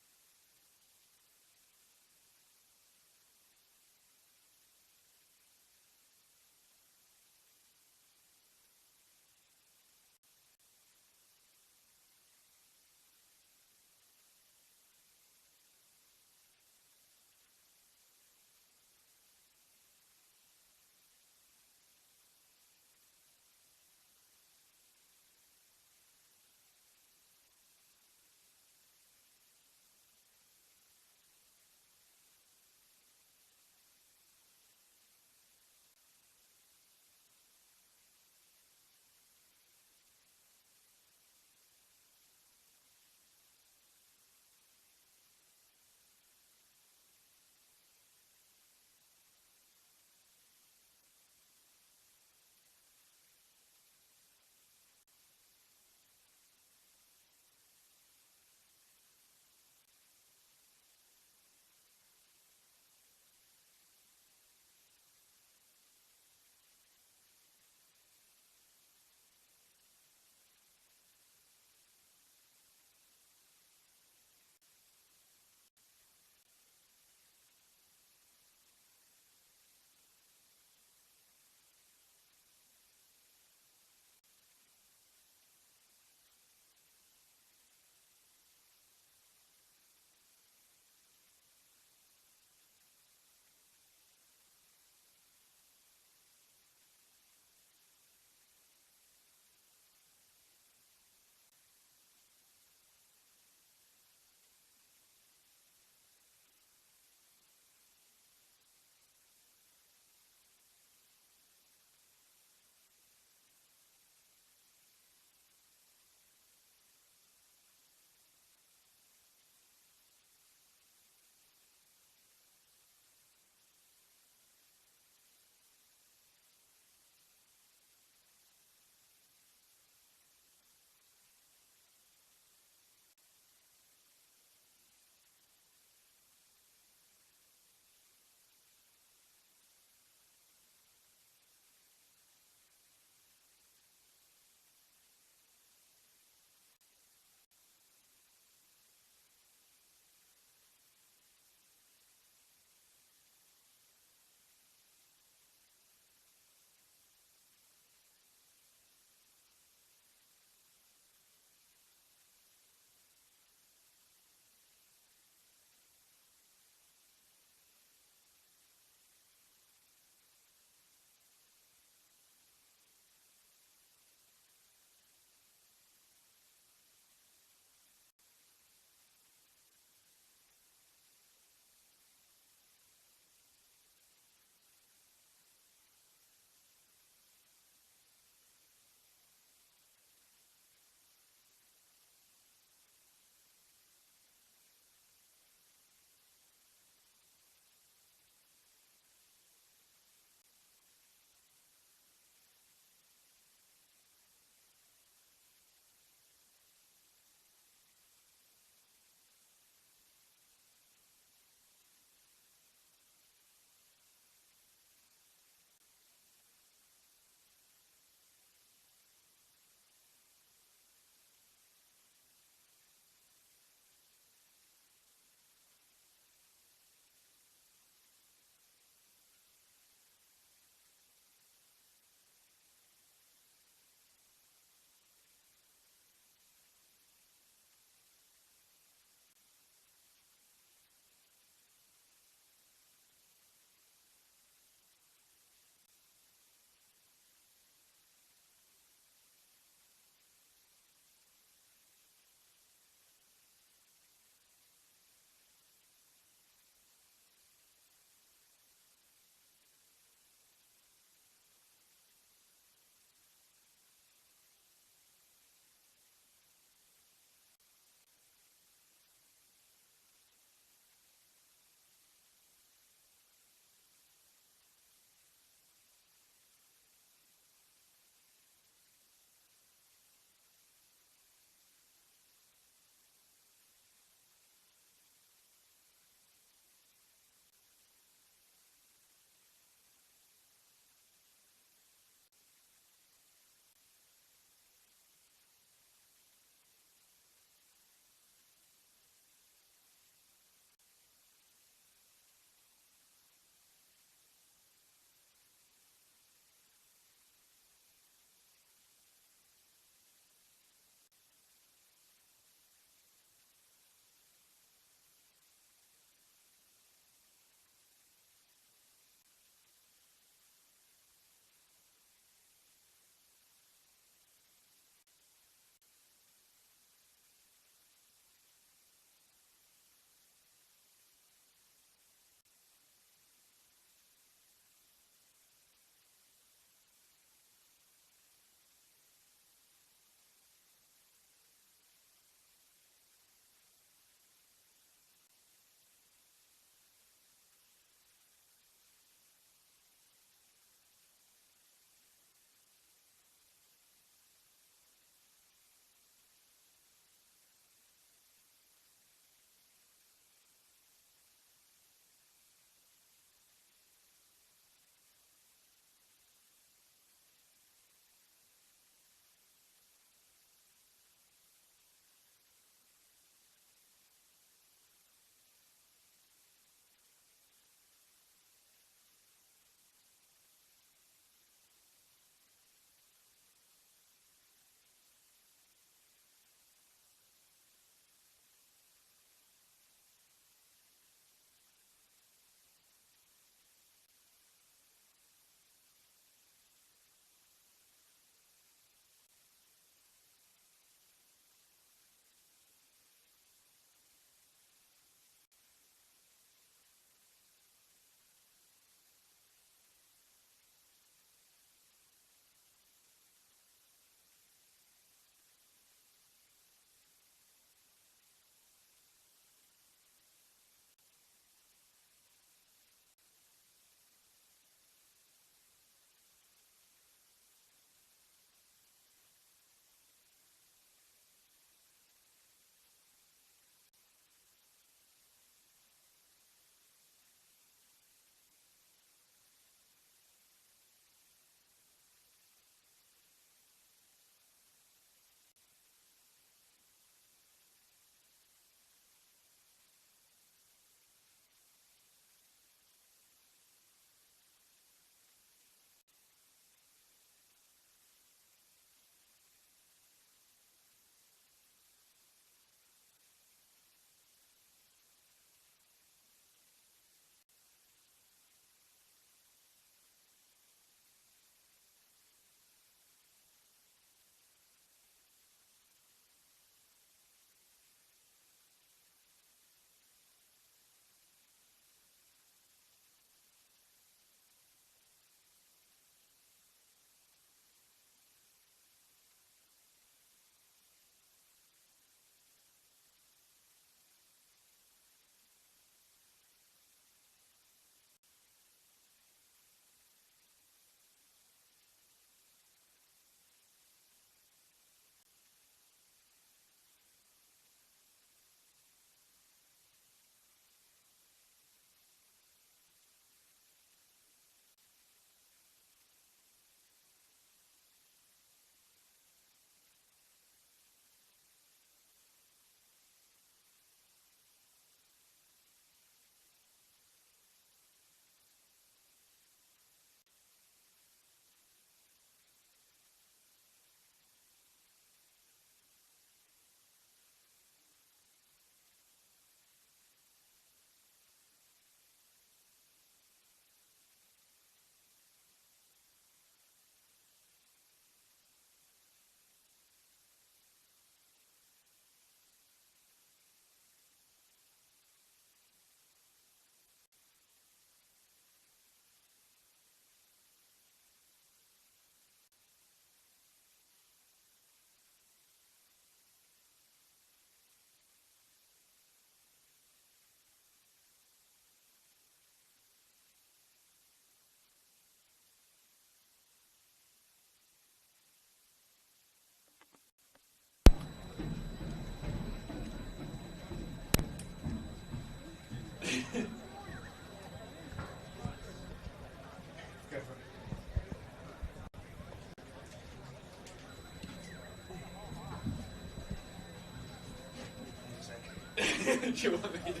you want me to?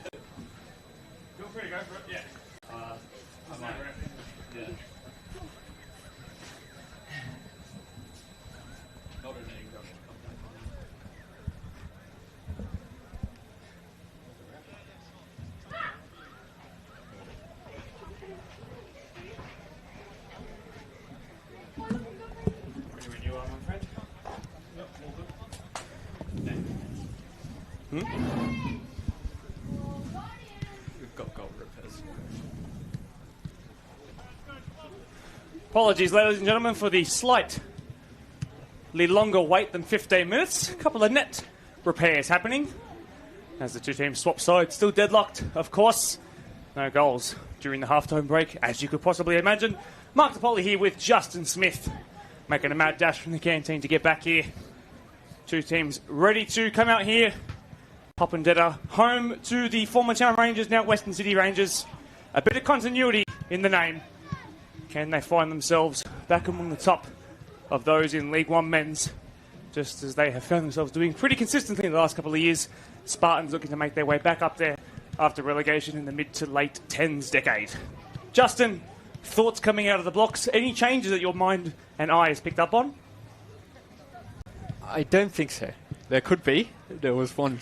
Feel free to go for it. Yeah. I might. Yeah. Not an egg rush. Ready when you are, my friend. Yep, all good. We've got goal repairs. Apologies, ladies and gentlemen, for the slightly longer wait than 15 minutes. A couple of net repairs happening as the two teams swap sides. Still deadlocked, of course. No goals during the halftime break, as you could possibly imagine. Mark DePoli here with Justin Smith, making a mad dash from the canteen to get back here. Two teams ready to come out here. Popondetta home to the former Town Rangers, now Western City Rangers. A bit of continuity in the name. Can they find themselves back among the top of those in League One men's, just as they have found themselves doing pretty consistently in the last couple of years? Spartans looking to make their way back up there after relegation in the mid to late 10s decade. Justin, thoughts coming out of the blocks? Any changes that your mind and eye has picked up on? I don't think so. There could be. There was one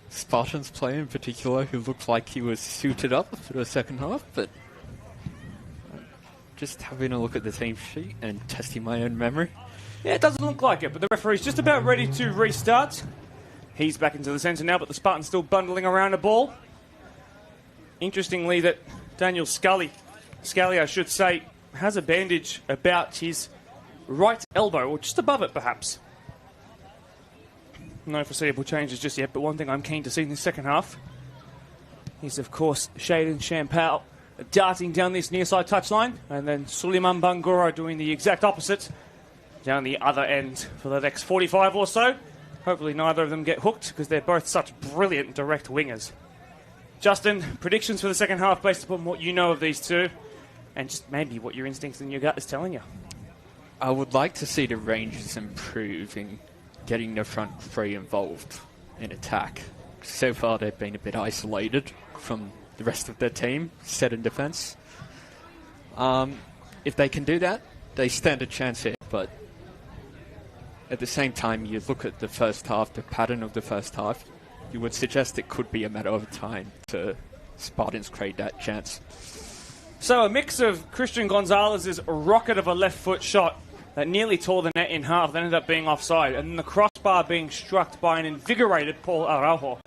Spartans player in particular who looked like he was suited up for the second half, but just having a look at the team sheet and testing my own memory. Yeah, it doesn't look like it, but the referee's just about ready to restart. He's back into the centre now, but the Spartans still bundling around a ball. Interestingly, that Daniel Scully, I should say, has a bandage about his right elbow, or just above it perhaps. No foreseeable changes just yet, but one thing I'm keen to see in the second half is, of course, Shaden Champal darting down this near side touchline, and then Suleiman Bangura doing the exact opposite down the other end for the next 45 or so. Hopefully neither of them get hooked, because they're both such brilliant direct wingers. Justin, predictions for the second half based upon what you know of these two, and just maybe what your instincts and your gut is telling you. I would like to see the Rangers improve in getting the front three involved in attack. So far they've been a bit isolated from the rest of their team, set in defence. If they can do that, they stand a chance here, but at the same time, you look at the first half, the pattern of the first half, you would suggest it could be a matter of time to Spartans create that chance. So a mix of Christian Gonzalez's rocket of a left foot shot that nearly tore the net in half, that ended up being offside, and then the crossbar being struck by an invigorated Paul Araujo.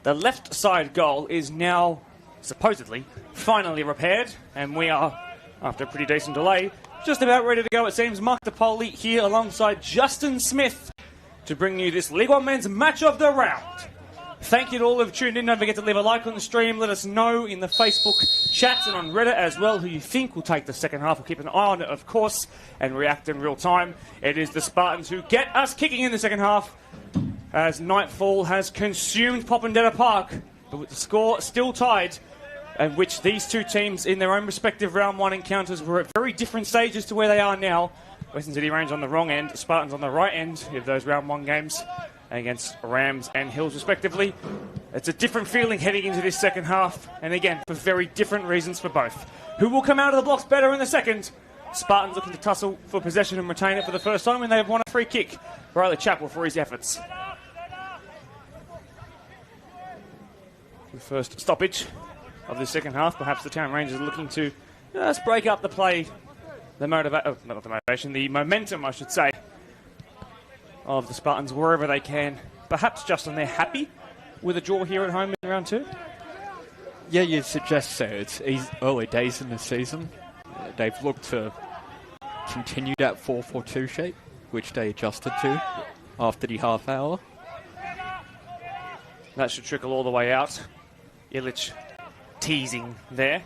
The left side goal is now, supposedly, finally repaired, and we are, after a pretty decent delay, just about ready to go, it seems. Mark DePoli here alongside Justin Smith to bring you this League One Men's Match of the Round. Thank you to all who have tuned in. Don't forget to leave a like on the stream. Let us know in the Facebook chats and on Reddit as well who you think will take the second half. We'll keep an eye on it, of course, and react in real time. It is the Spartans who get us kicking in the second half as nightfall has consumed Popondetta Park, but with the score still tied, in which these two teams in their own respective round one encounters were at very different stages to where they are now. Western City Rangers on the wrong end, Spartans on the right end of those round one games against Rams and Hills respectively. It's a different feeling heading into this second half, and again, for very different reasons for both. Who will come out of the blocks better in the second? Spartans looking to tussle for possession and retain it for the first time, and they have won a free kick. Riley Chappell for his efforts. The first stoppage of the second half. Perhaps the Town Rangers are looking to just break up the play, the momentum, I should say, of the Spartans wherever they can. Perhaps, Justin, they're happy with a draw here at home in round two? Yeah, you'd suggest so. It's early days in the season. They've looked to continue that 4-4-2 shape, which they adjusted to after the half hour. That should trickle all the way out. Illich teasing there.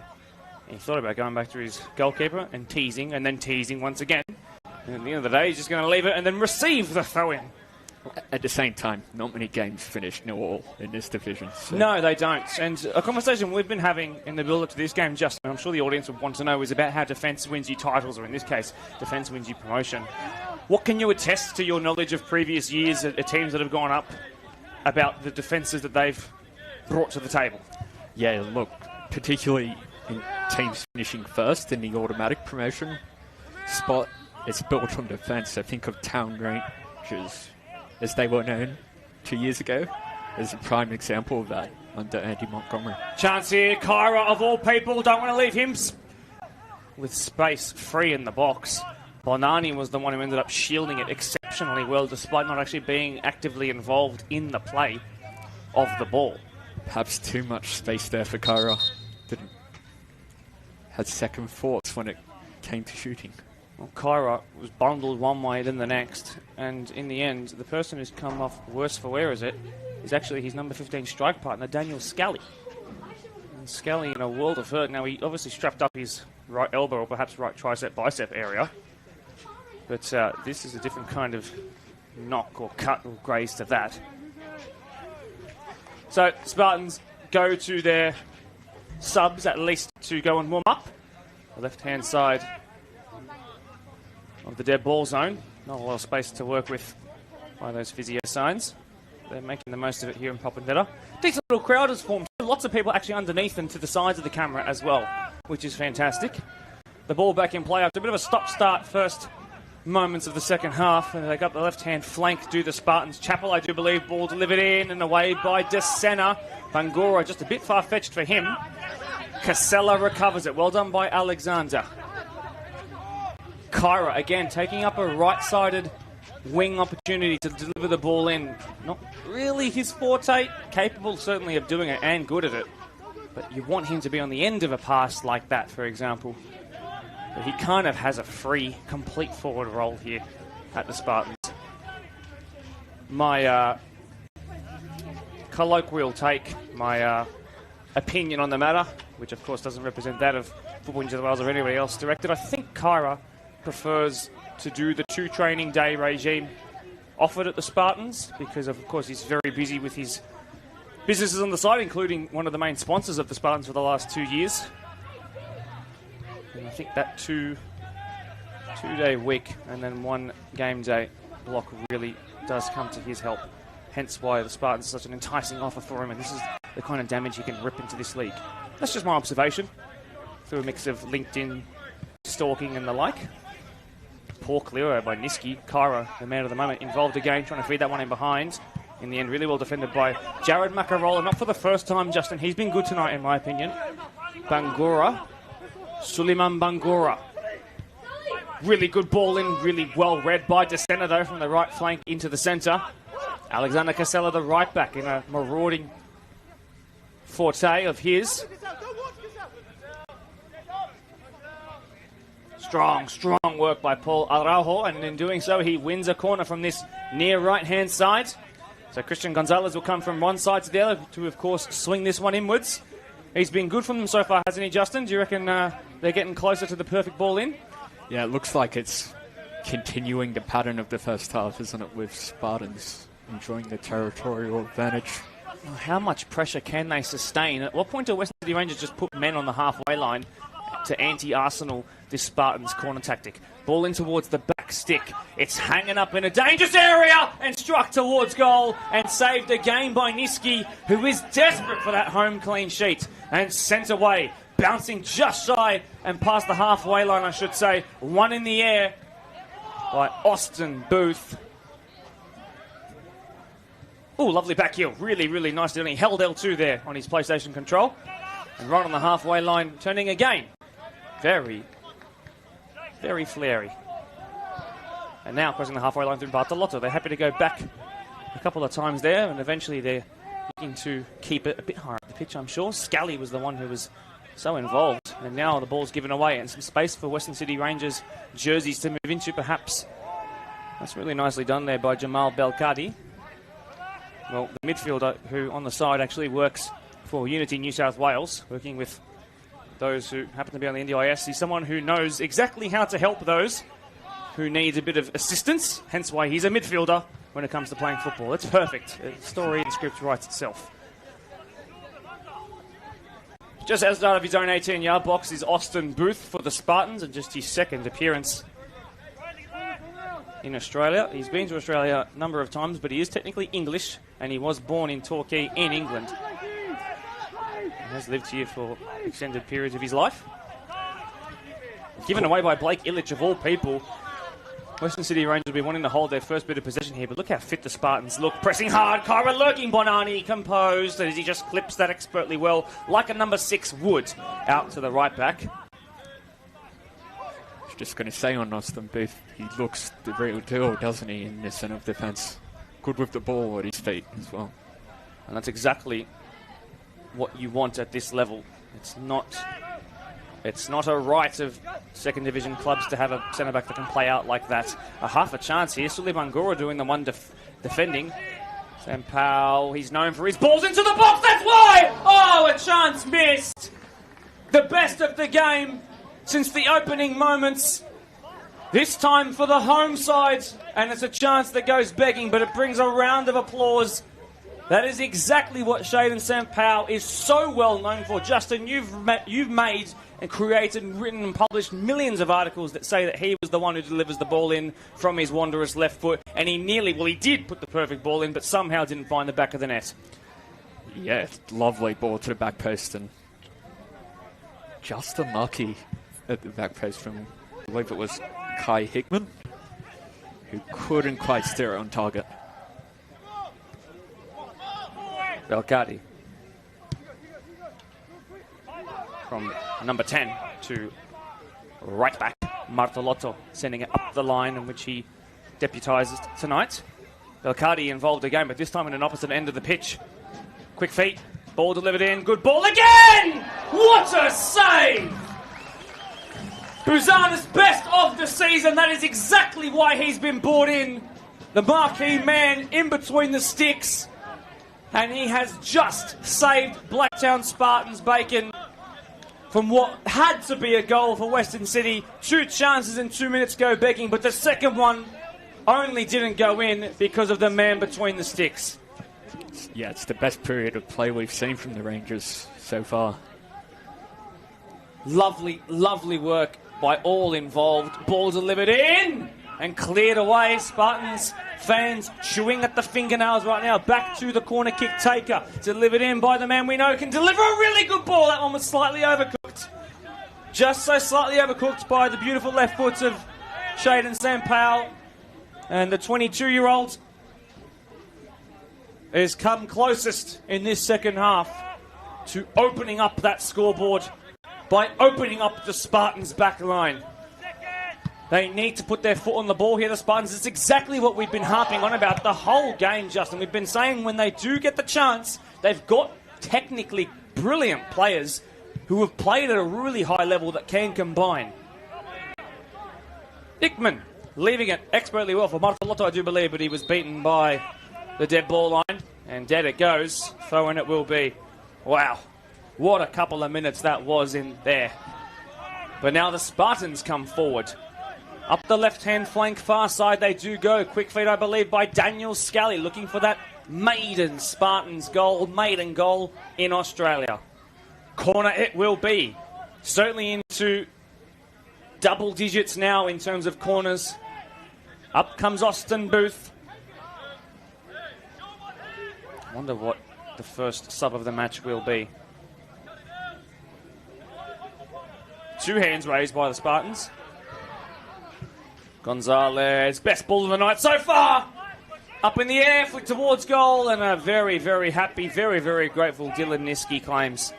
He thought about going back to his goalkeeper and then teasing once again. And at the end of the day, he's just going to leave it and then receive the throw-in. At the same time, not many games finish 0-0 in this division. So. No, they don't. And a conversation we've been having in the build-up to this game, Justin, I'm sure the audience would want to know, is about how defence wins you titles, or in this case, defence wins you promotion. What can you attest to your knowledge of previous years at teams that have gone up about the defences that they've brought to the table. Yeah, look, particularly in teams finishing first in the automatic promotion spot, it's built on defence. I think of Town Rangers, as they were known 2 years ago, as a prime example of that under Andy Montgomery. Chance here, Kyra of all people, don't want to leave him with space free in the box. Bonani was the one who ended up shielding it exceptionally well, despite not actually being actively involved in the play of the ball. Perhaps too much space there for Kyra. Had second thoughts when it came to shooting. Well, Kyra was bundled one way then the next, and in the end, the person who's come off worse for wear is actually his number 15 strike partner, Daniel Scally. And Scally in a world of hurt. Now, he obviously strapped up his right elbow or perhaps right tricep bicep area, but this is a different kind of knock or cut or graze to that. So Spartans go to their subs at least to go and warm up. The left-hand side of the dead ball zone. Not a lot of space to work with by those physio signs. They're making the most of it here in Poppenwetter. Decent little crowd has formed. Lots of people actually underneath and to the sides of the camera as well, which is fantastic. The ball back in play after a bit of a stop-start first moments of the second half. And they got the left-hand flank, do the Spartans. Chappell, I do believe, ball delivered in and away by DeSena. Bangura just a bit far-fetched for him. Casella recovers it. Well done by Alexander. Kyra, again, taking up a right-sided wing opportunity to deliver the ball in. Not really his forte. Capable, certainly, of doing it and good at it. But you want him to be on the end of a pass like that, for example. But he kind of has a free, complete forward role here at the Spartans. My colloquial take, my opinion on the matter, which of course doesn't represent that of Football New South Wales or anybody else directed. I think Kyra prefers to do the 2 training day regime offered at the Spartans because of course he's very busy with his businesses on the side, including one of the main sponsors of the Spartans for the last 2 years. And I think that two-day week and then 1 game day block really does come to his help. Hence why the Spartans are such an enticing offer for him, and this is the kind of damage he can rip into this league. That's just my observation through a mix of LinkedIn stalking and the like. Poor clear by Niski. Kyra, the man of the moment, involved again, trying to feed that one in behind. In the end, really well defended by Jared Macarola. Not for the first time, Justin. He's been good tonight, in my opinion. Bangura. Suleiman Bangura. Really good ball in, really well read by DeSena, though, from the right flank into the centre. Alexander Casella, the right back, in a marauding forte of his. Strong work by Paul Araujo, and in doing so, he wins a corner from this near right-hand side. So Christian Gonzalez will come from one side to the other to, of course, swing this one inwards. He's been good for them so far, hasn't he, Justin? Do you reckon they're getting closer to the perfect ball in? Yeah, it looks like it's continuing the pattern of the first half, isn't it, with Spartans enjoying the territorial advantage. How much pressure can they sustain? At what point do Western City Rangers just put men on the halfway line to anti-Arsenal this Spartans corner tactic? Ball in towards the back stick. It's hanging up in a dangerous area and struck towards goal and saved again by Niski, who is desperate for that home clean sheet, and sent away, bouncing just shy and past the halfway line, I should say. One in the air by Austin Booth. Oh, lovely back heel. Really, really nice. He held L2 there on his PlayStation control. And right on the halfway line, turning again. Very, very flary. And now crossing the halfway line through Bartolotto. They're happy to go back a couple of times there, and eventually they're looking to keep it a bit higher up the pitch, I'm sure. Scally was the one who was so involved. And now the ball's given away and some space for Western City Rangers jerseys to move into, perhaps. That's really nicely done there by Jamal Belkadi. Well, the midfielder who on the side actually works for Unity New South Wales, working with those who happen to be on the NDIS. He's someone who knows exactly how to help those who need a bit of assistance, hence why he's a midfielder when it comes to playing football. It's perfect. The story and script writes itself. Just outside of his own 18-yard box is Austin Booth for the Spartans, and just his second appearance in Australia. He's been to Australia a number of times, but he is technically English, and he was born in Torquay in England. has lived here for extended periods of his life. Given away by Blake Illich, of all people. Western City Rangers will be wanting to hold their first bit of possession here, but look how fit the Spartans look. Pressing hard, Kyra lurking, Bonani composed as he just clips that expertly well, like a number 6 would, out to the right back. I was just going to say on Austin Booth, he looks the real deal, doesn't he, in the centre of defence. Good with the ball at his feet as well. And that's exactly what you want at this level. It's not a right of second division clubs to have a centre-back that can play out like that. A half a chance here. Suli Bangura doing the one defending. Sam Powell, he's known for his balls into the box. That's why! Oh, a chance missed. The best of the game since the opening moments. This time for the home side. And it's a chance that goes begging, but it brings a round of applause. That is exactly what Shaden Sam Powell is so well known for. Justin, you've made and created and written and published millions of articles that say that he was the one who delivers the ball in from his Wanderers left foot, and he did put the perfect ball in, but somehow didn't find the back of the net. Yeah, lovely ball to the back post, and just unlucky at the back post from, I believe it was Kai Hickman, who couldn't quite steer it on target. Belcardi from number 10 to right back. Martolotto sending it up the line in which he deputises tonight. Belcardi involved again, but this time in an opposite end of the pitch. Quick feet, ball delivered in, good ball again! What a save! Buzana's best of the season, that is exactly why he's been brought in. The marquee man in between the sticks. And he has just saved Blacktown Spartans bacon from what had to be a goal for Western City. 2 chances in 2 minutes go begging, but the second one only didn't go in because of the man between the sticks. Yeah, it's the best period of play we've seen from the Rangers so far. Lovely, lovely work by all involved. Ball delivered in and cleared away. Spartans fans chewing at the fingernails right now. Back to the corner kick taker. Delivered in by the man we know can deliver a really good ball. That one was slightly overcooked. Just so slightly overcooked by the beautiful left foot of Shaden Sam Powell. And the 22-year-old has come closest in this second half to opening up that scoreboard by opening up the Spartans' back line. They need to put their foot on the ball here, the Spartans. It's exactly what we've been harping on about the whole game, Justin. We've been saying when they do get the chance, they've got technically brilliant players who have played at a really high level that can combine. Hickman leaving it expertly well for Martolotto, I do believe, but he was beaten by the dead ball line. And dead it goes. Throw-in it will be. Wow. What a couple of minutes that was in there. But now the Spartans come forward. Up the left-hand flank, far side they do go. Quick feed, I believe, by Daniel Scally, looking for that maiden Spartans goal, maiden goal in Australia. Corner it will be. Certainly into double digits now in terms of corners. Up comes Austin Booth. I wonder what the first sub of the match will be. 2 hands raised by the Spartans. Gonzalez, best ball of the night so far. Up in the air, flick towards goal, and a very, very happy, very, very grateful Dylan Niski claims.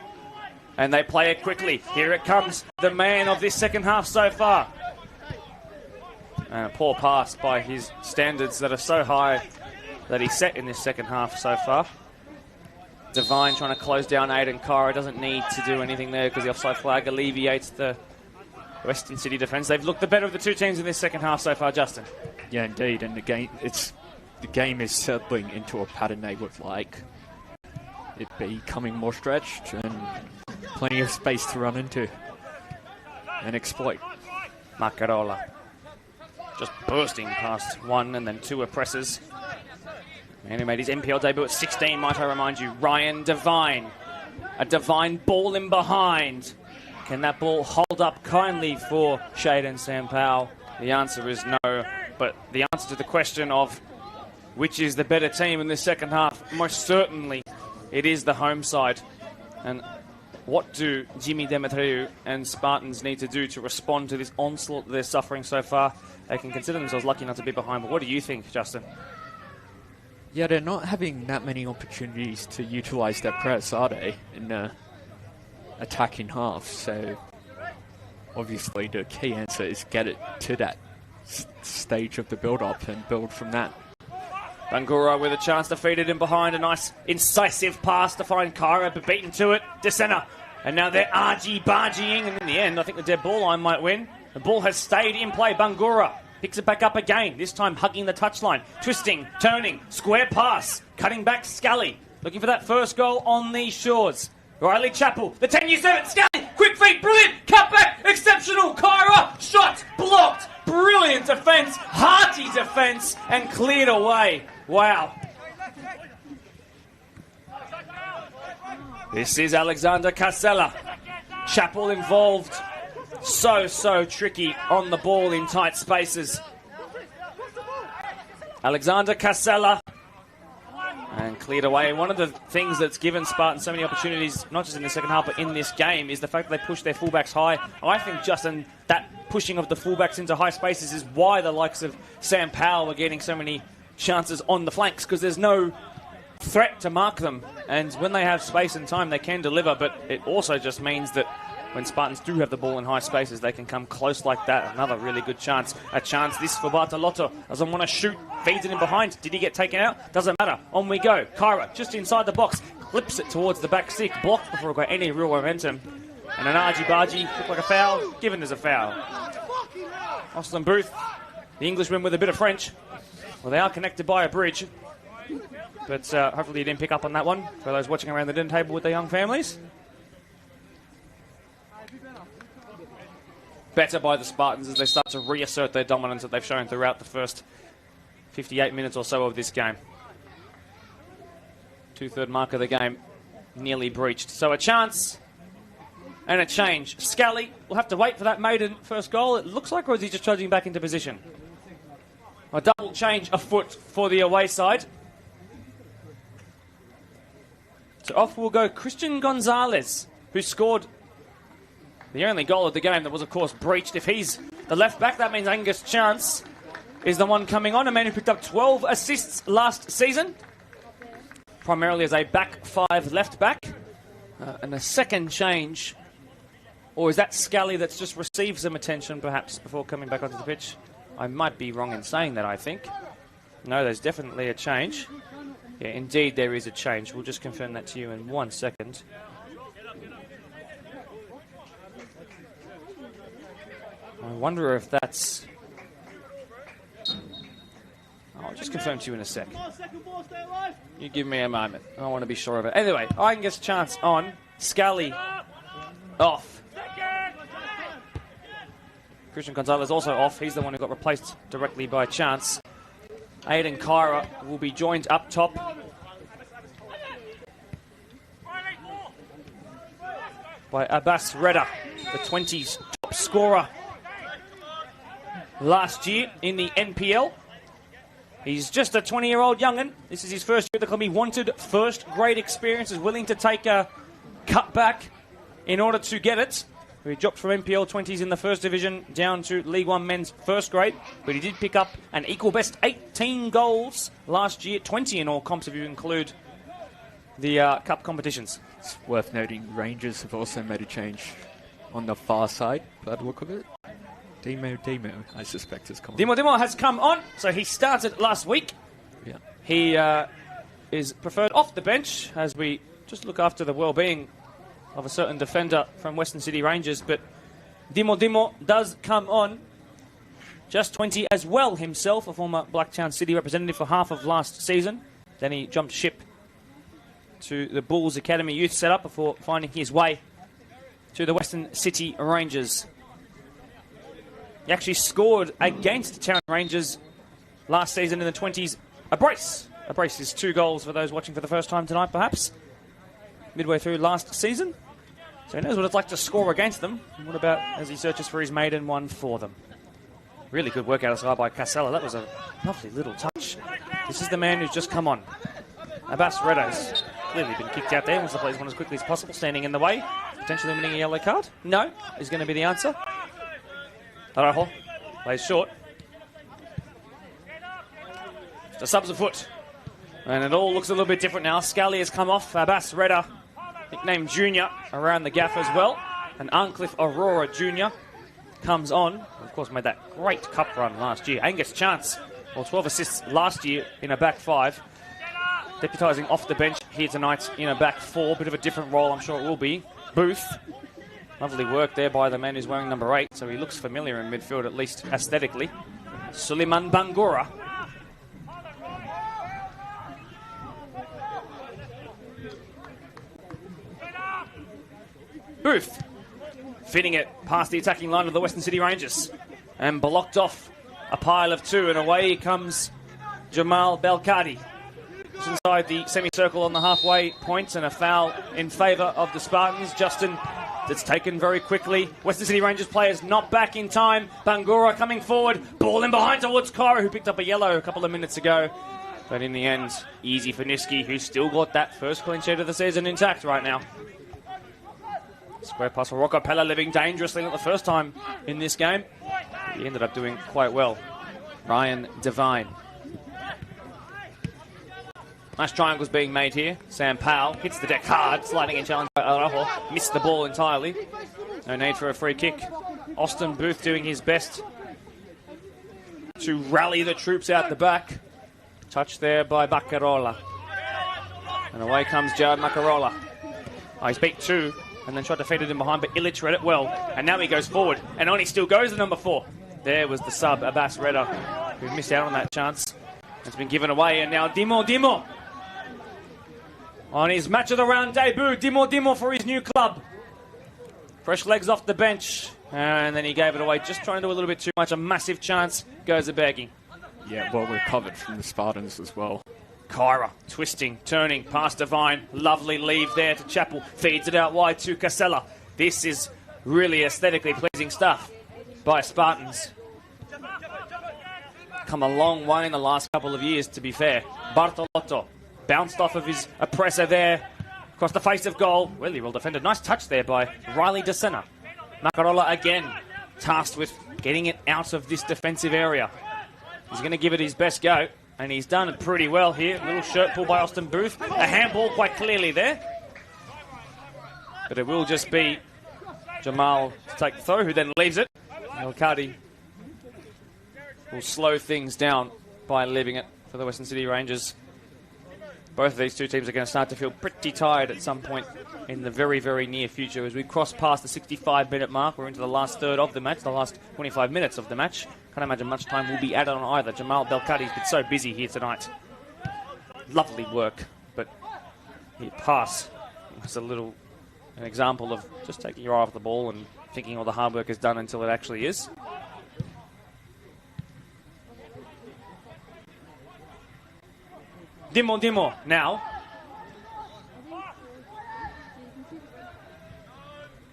And they play it quickly. Here it comes, the man of this second half so far. And a poor pass by his standards that are so high that he set in this second half so far. Devine trying to close down Aiden Kara. Doesn't need to do anything there because the offside flag alleviates the Western City defence. They've looked the better of the 2 teams in this second half so far, Justin. Yeah, indeed. And the game is settling into a pattern they would like. It becoming more stretched and plenty of space to run into and exploit. Macarola just bursting past 1 and then 2 oppressors. Man who made his NPL debut at 16, might I remind you, Ryan Devine. A Devine ball in behind. Can that ball hold up kindly for Shaden Sam Powell? The answer is no. But the answer to the question of which is the better team in this second half, most certainly it is the home side. And What do Jimmy Demetriou and Spartans need to do to respond to this onslaught they're suffering so far? They can consider themselves lucky not to be behind, but what do you think, Justin? Yeah, they're not having that many opportunities to utilise their press, are they, in attacking half? So, obviously, the key answer is get it to that stage of the build-up and build from that. Bangura with a chance to feed it in behind. A nice incisive pass to find Kyra, but beaten to it. DeSena. And now they're argy-bargying, and in the end, I think the dead ball line might win. The ball has stayed in play. Bangura picks it back up again, this time hugging the touchline. Twisting, turning, square pass. Cutting back Scully. Looking for that first goal on these shores. Riley Chappell, the 10U7, Scully, quick feet, brilliant, cut back, exceptional, Kyra, shot, blocked, brilliant defence, hearty defence, and cleared away. Wow. This is Alexander Casella. Chappell involved, so tricky on the ball in tight spaces. Alexander Casella. And cleared away. One of the things that's given Spartans so many opportunities, not just in the second half, but in this game, is the fact that they push their fullbacks high. I think, Justin, that pushing of the fullbacks into high spaces is why the likes of Sam Powell are getting so many chances on the flanks, because there's no threat to mark them. And when they have space and time, they can deliver, but it also just means that when Spartans do have the ball in high spaces, they can come close like that. Another really good chance. A chance this for Bartolotto. Doesn't want to shoot. Feeds it in behind. Did he get taken out? Doesn't matter. On we go. Kyra just inside the box. Flips it towards the back stick. Blocked before it got any real momentum. And an argy-bargy. Looked like a foul. Given as a foul. Austin Booth, the Englishman with a bit of French. Well, they are connected by a bridge. But hopefully you didn't pick up on that one. For those watching around the dinner table with their young families. Better by the Spartans as they start to reassert their dominance that they've shown throughout the first 58 minutes or so of this game. Two-third mark of the game nearly breached. So a chance and a change. Scully will have to wait for that maiden first goal. It looks like, or is he just charging back into position? A double change afoot for the away side. So off will go Christian Gonzalez, who scored the only goal of the game that was, of course, breached. If he's the left back, that means Angus Chance is the one coming on. A man who picked up 12 assists last season, primarily as a back five left back. And a second change, or is that Scully that's just received some attention, perhaps, before coming back onto the pitch? I might be wrong in saying that, I think. No, there's definitely a change. Yeah, indeed there is a change. We'll just confirm that to you in 1 second. I wonder if that's... I'll just confirm to you in a sec. You give me a moment. I want to be sure of it. Anyway, Angus Chance on. Scully off. Christian Gonzalez also off. He's the one who got replaced directly by Chance. Aiden Kyra will be joined up top. By Abbas Redda, the 20s top scorer last year in the NPL. He's just a 20-year-old young'un. This is his first year at the club. He wanted first grade experience, is willing to take a cutback in order to get it. He dropped from NPL 20s in the first division down to League One men's first grade, but he did pick up an equal best 18 goals last year, 20 in all comps if you include the cup competitions. It's worth noting Rangers have also made a change on the far side, by the look of it. Demo, I suspect, has come on. Demo has come on, so he started last week. Yeah. He is preferred off the bench as we just look after the well-being of a certain defender from Western City Rangers, but Demo does come on. Just 20 as well himself, a former Blacktown City representative for half of last season. Then he jumped ship to the Bulls Academy youth setup before finding his way to the Western City Rangers. He actually scored against Town Rangers last season in the 20s. A brace. A brace is 2 goals for those watching for the first time tonight, perhaps. Midway through last season. So he knows what it's like to score against them. And what about as he searches for his maiden one for them? Really good work out of side by Casella. That was a lovely little touch. This is the man who's just come on. Abbas Redda's clearly been kicked out there. Wants to play this one as quickly as possible, standing in the way. potentially winning a yellow card? No, is going to be the answer. Araujo plays short. The subs a foot. And it all looks a little bit different now. Scully has come off. Abbas Redder, nicknamed Junior, around the gaff as well. And Arncliffe Aurora Jr. comes on. Of course, made that great cup run last year. Angus Chance, 12 assists last year in a back five. Deputising off the bench here tonight in a back four. Bit of a different role, I'm sure it will be. Booth. Lovely work there by the man who's wearing number 8. So he looks familiar in midfield, at least aesthetically. Suleiman Bangura. Booth. Fitting it past the attacking line of the Western City Rangers. And blocked off a pile of 2. And away comes Jamal Belkadi. It's inside the semicircle on the halfway point, and a foul in favour of the Spartans. Justin, that's taken very quickly. Western City Rangers players not back in time. Bangura coming forward. Ball in behind towards Kyra, who picked up a yellow a couple of minutes ago. But in the end, easy for Niski, who's still got that first clean sheet of the season intact right now. Square pass for Rocco Pella, living dangerously, not the first time in this game. He ended up doing quite well. Ryan Devine. Nice triangles being made here. Sam Powell hits the deck hard, sliding in challenge by Araujo. Missed the ball entirely. No need for a free kick. Austin Booth doing his best to rally the troops out the back. Touch there by Baccarola. And away comes Jared Macarola. Oh, he's beat 2 and then tried to feed it in behind, but Illich read it well. And now he goes forward, and on he still goes to number 4. There was the sub, Abbas Redder, who missed out on that chance. It's been given away, and now Dimo. On his match of the round debut, Dimo for his new club. Fresh legs off the bench, and then he gave it away, just trying to do a little bit too much. A massive chance, goes a begging. Yeah, well recovered from the Spartans as well. Kyra, twisting, turning, past Devine. Lovely leave there to Chappell. Feeds it out wide to Casella. This is really aesthetically pleasing stuff by Spartans. Come a long way in the last couple of years, to be fair. Bartolotto bounced off of his oppressor there. Across the face of goal. Really well defended. Nice touch there by Riley DeSena. Macarola again, tasked with getting it out of this defensive area. He's going to give it his best go, and he's done it pretty well here. Little shirt pull by Austin Booth. A handball quite clearly there. But it will just be Jamal to take the throw, who then leaves it. Elkadi will slow things down by leaving it for the Western City Rangers. Both of these two teams are going to start to feel pretty tired at some point in the very, very near future. As we cross past the 65-minute mark, we're into the last third of the match, the last 25 minutes of the match. Can't imagine much time will be added on either. Jamal Belkadi's been so busy here tonight. Lovely work, but his pass was an example of just taking your eye off the ball and thinking all the hard work is done until it actually is. Dimo now.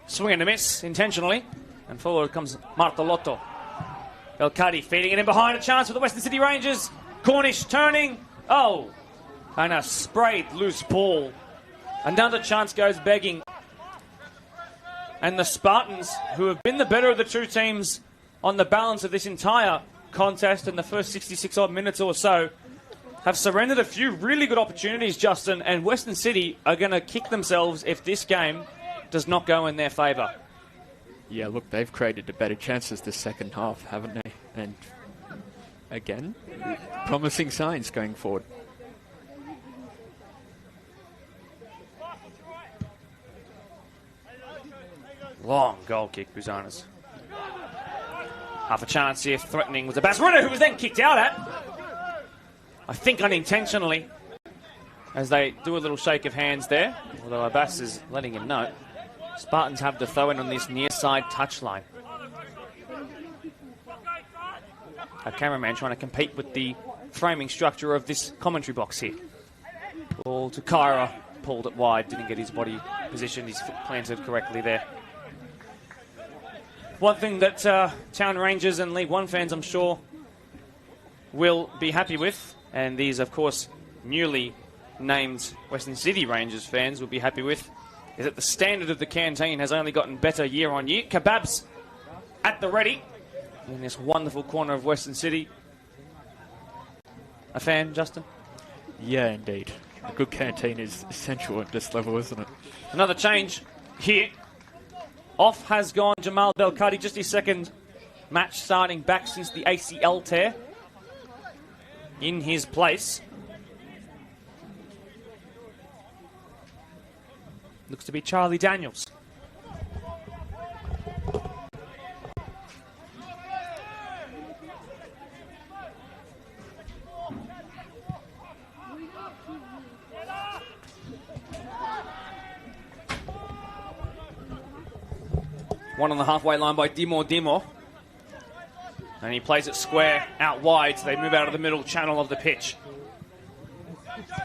Swing and a miss intentionally. And forward comes Martolotto. Belkadi feeding it in behind, a chance for the Western City Rangers. Cornish turning. Oh, and a sprayed loose ball. Another chance goes begging. And the Spartans, who have been the better of the two teams on the balance of this entire contest in the first 66 odd minutes or so, have surrendered a few really good opportunities, Justin, and Western City are going to kick themselves if this game does not go in their favour. Yeah, look, they've created the better chances this second half, haven't they? And again, promising signs going forward. Long goal kick, Buzanas. Half a chance here, threatening with the Basrina, who was then kicked out at. I think unintentionally, as they do a little shake of hands there, although Abbas is letting him know. Spartans have the throw in on this near side touchline. Our cameraman trying to compete with the framing structure of this commentary box here. Ball to Kyra, pulled it wide, didn't get his body positioned, his foot planted correctly there. One thing that Town Rangers and League One fans, I'm sure, will be happy with, and these, of course, newly named Western City Rangers fans will be happy with, is that the standard of the canteen has only gotten better year on year. Kebabs at the ready in this wonderful corner of Western City. A fan, Justin? Yeah, indeed. A good canteen is essential at this level, isn't it? Another change here. Off has gone Jamal Belkadi, just his second match starting back since the ACL tear. In his place looks to be Charlie Daniels. One on the halfway line by Dimo. And he plays it square out wide, so they move out of the middle channel of the pitch.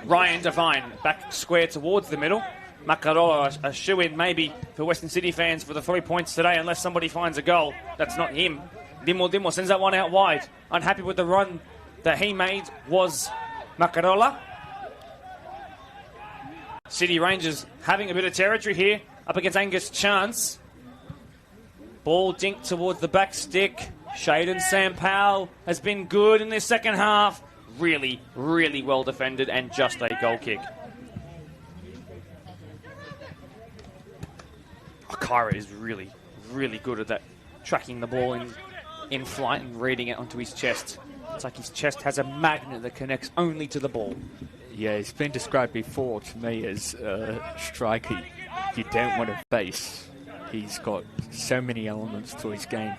Ryan Devine back square towards the middle. Makaroa, a shoe-in maybe for Western City fans for the 3 points today, unless somebody finds a goal. That's not him. Dimo sends that one out wide. Unhappy with the run that he made was Makarola. City Rangers having a bit of territory here up against Angus Chance. Ball dinked towards the back stick. Shaden Sampao has been good in this second half. Really, really well defended and just a goal kick. Kyra is really, really good at that, tracking the ball in flight and reading it onto his chest. It's like his chest has a magnet that connects only to the ball. Yeah, he's been described before to me as a striker you don't want to face. He's got so many elements to his game.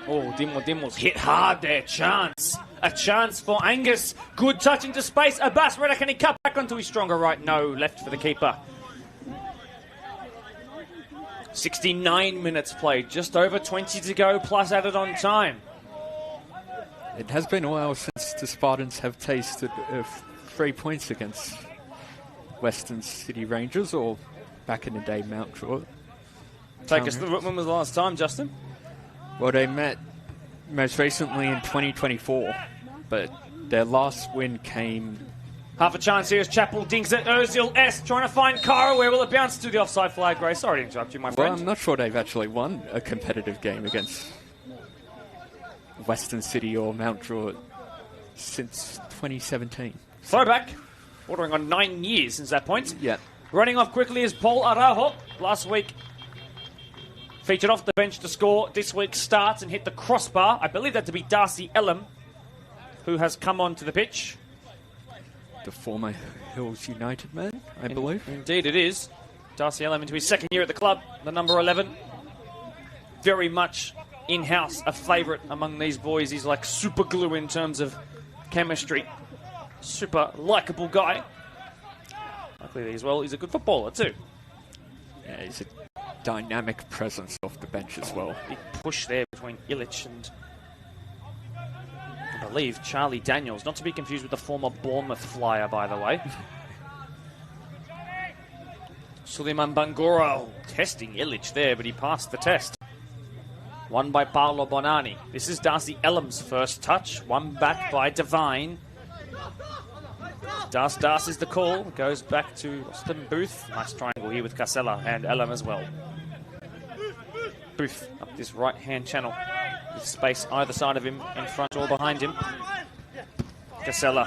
Oh, Dimo's hit hard there. Chance. A chance for Angus. Good touch into space. Abbas Redder, can he cut back onto his stronger right? No, left for the keeper. 69 minutes played. Just over 20 to go, plus added on time. It has been a while since the Spartans have tasted 3 points against Western City Rangers, or back in the day, Mount Druitt. Take us through, when was the last time, Justin? Well, they met most recently in 2024, but their last win came... Half a chance here as Chappell dinks it. Ozil S trying to find Kara. Where will it bounce to the offside flag, Ray? Sorry to interrupt you, my friend. Well, I'm not sure they've actually won a competitive game against Western City or Mount Druitt since 2017. Throwback. Bordering on 9 years since that point. Yeah. Running off quickly is Paul Araujo. Last week featured off the bench to score. This week starts and hit the crossbar. I believe that to be Darcy Ellum, who has come onto the pitch. The former Hills United man, I believe. Indeed it is. Darcy Ellum into his second year at the club, the number 11. Very much in-house, a favourite among these boys. He's like super glue in terms of chemistry. Super likeable guy. Luckily as well, he's a good footballer too. Yeah, he's a dynamic presence off the bench as well. Big push there between Illich and, I believe, Charlie Daniels. Not to be confused with the former Bournemouth flyer, by the way. Suleiman Bangura testing Illich there, but he passed the test. Won by Paolo Bonani. This is Darcy Ellum's first touch. One back by Devine. Das is the call. Goes back to Austin Booth. Nice triangle here with Casella and Ellum as well. Booth up this right-hand channel with space either side of him, in front or behind him. Casella,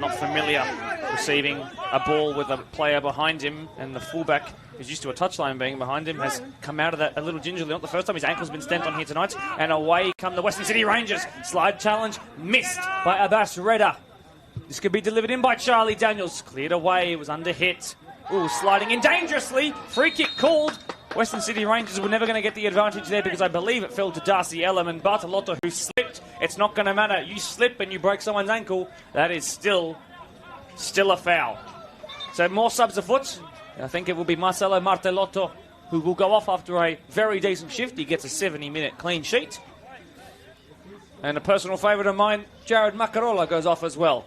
not familiar, receiving a ball with a player behind him, and the fullback, who's used to a touchline being behind him, has come out of that a little gingerly. Not the first time his ankle's been stamped on here tonight. And away come the Western City Rangers. Slide challenge missed by Abbas Redder. This could be delivered in by Charlie Daniels. Cleared away, it was under hit. Ooh, sliding in dangerously. Free kick called. Western City Rangers were never going to get the advantage there because I believe it fell to Darcy Ellum and Bartolotto, who slipped. It's not going to matter. You slip and you break someone's ankle. That is still a foul. So more subs afoot. I think it will be Marcelo Martelotto who will go off after a very decent shift. He gets a 70-minute clean sheet. And a personal favourite of mine, Jared Makarola, goes off as well.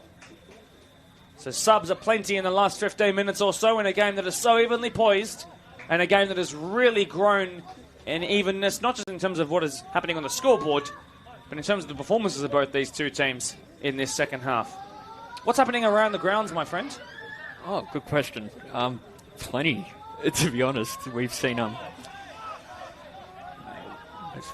So subs are plenty in the last 15 minutes or so in a game that is so evenly poised and a game that has really grown in evenness, not just in terms of what is happening on the scoreboard, but in terms of the performances of both these two teams in this second half. What's happening around the grounds, my friend? Oh, good question. plenty, to be honest. We've seen as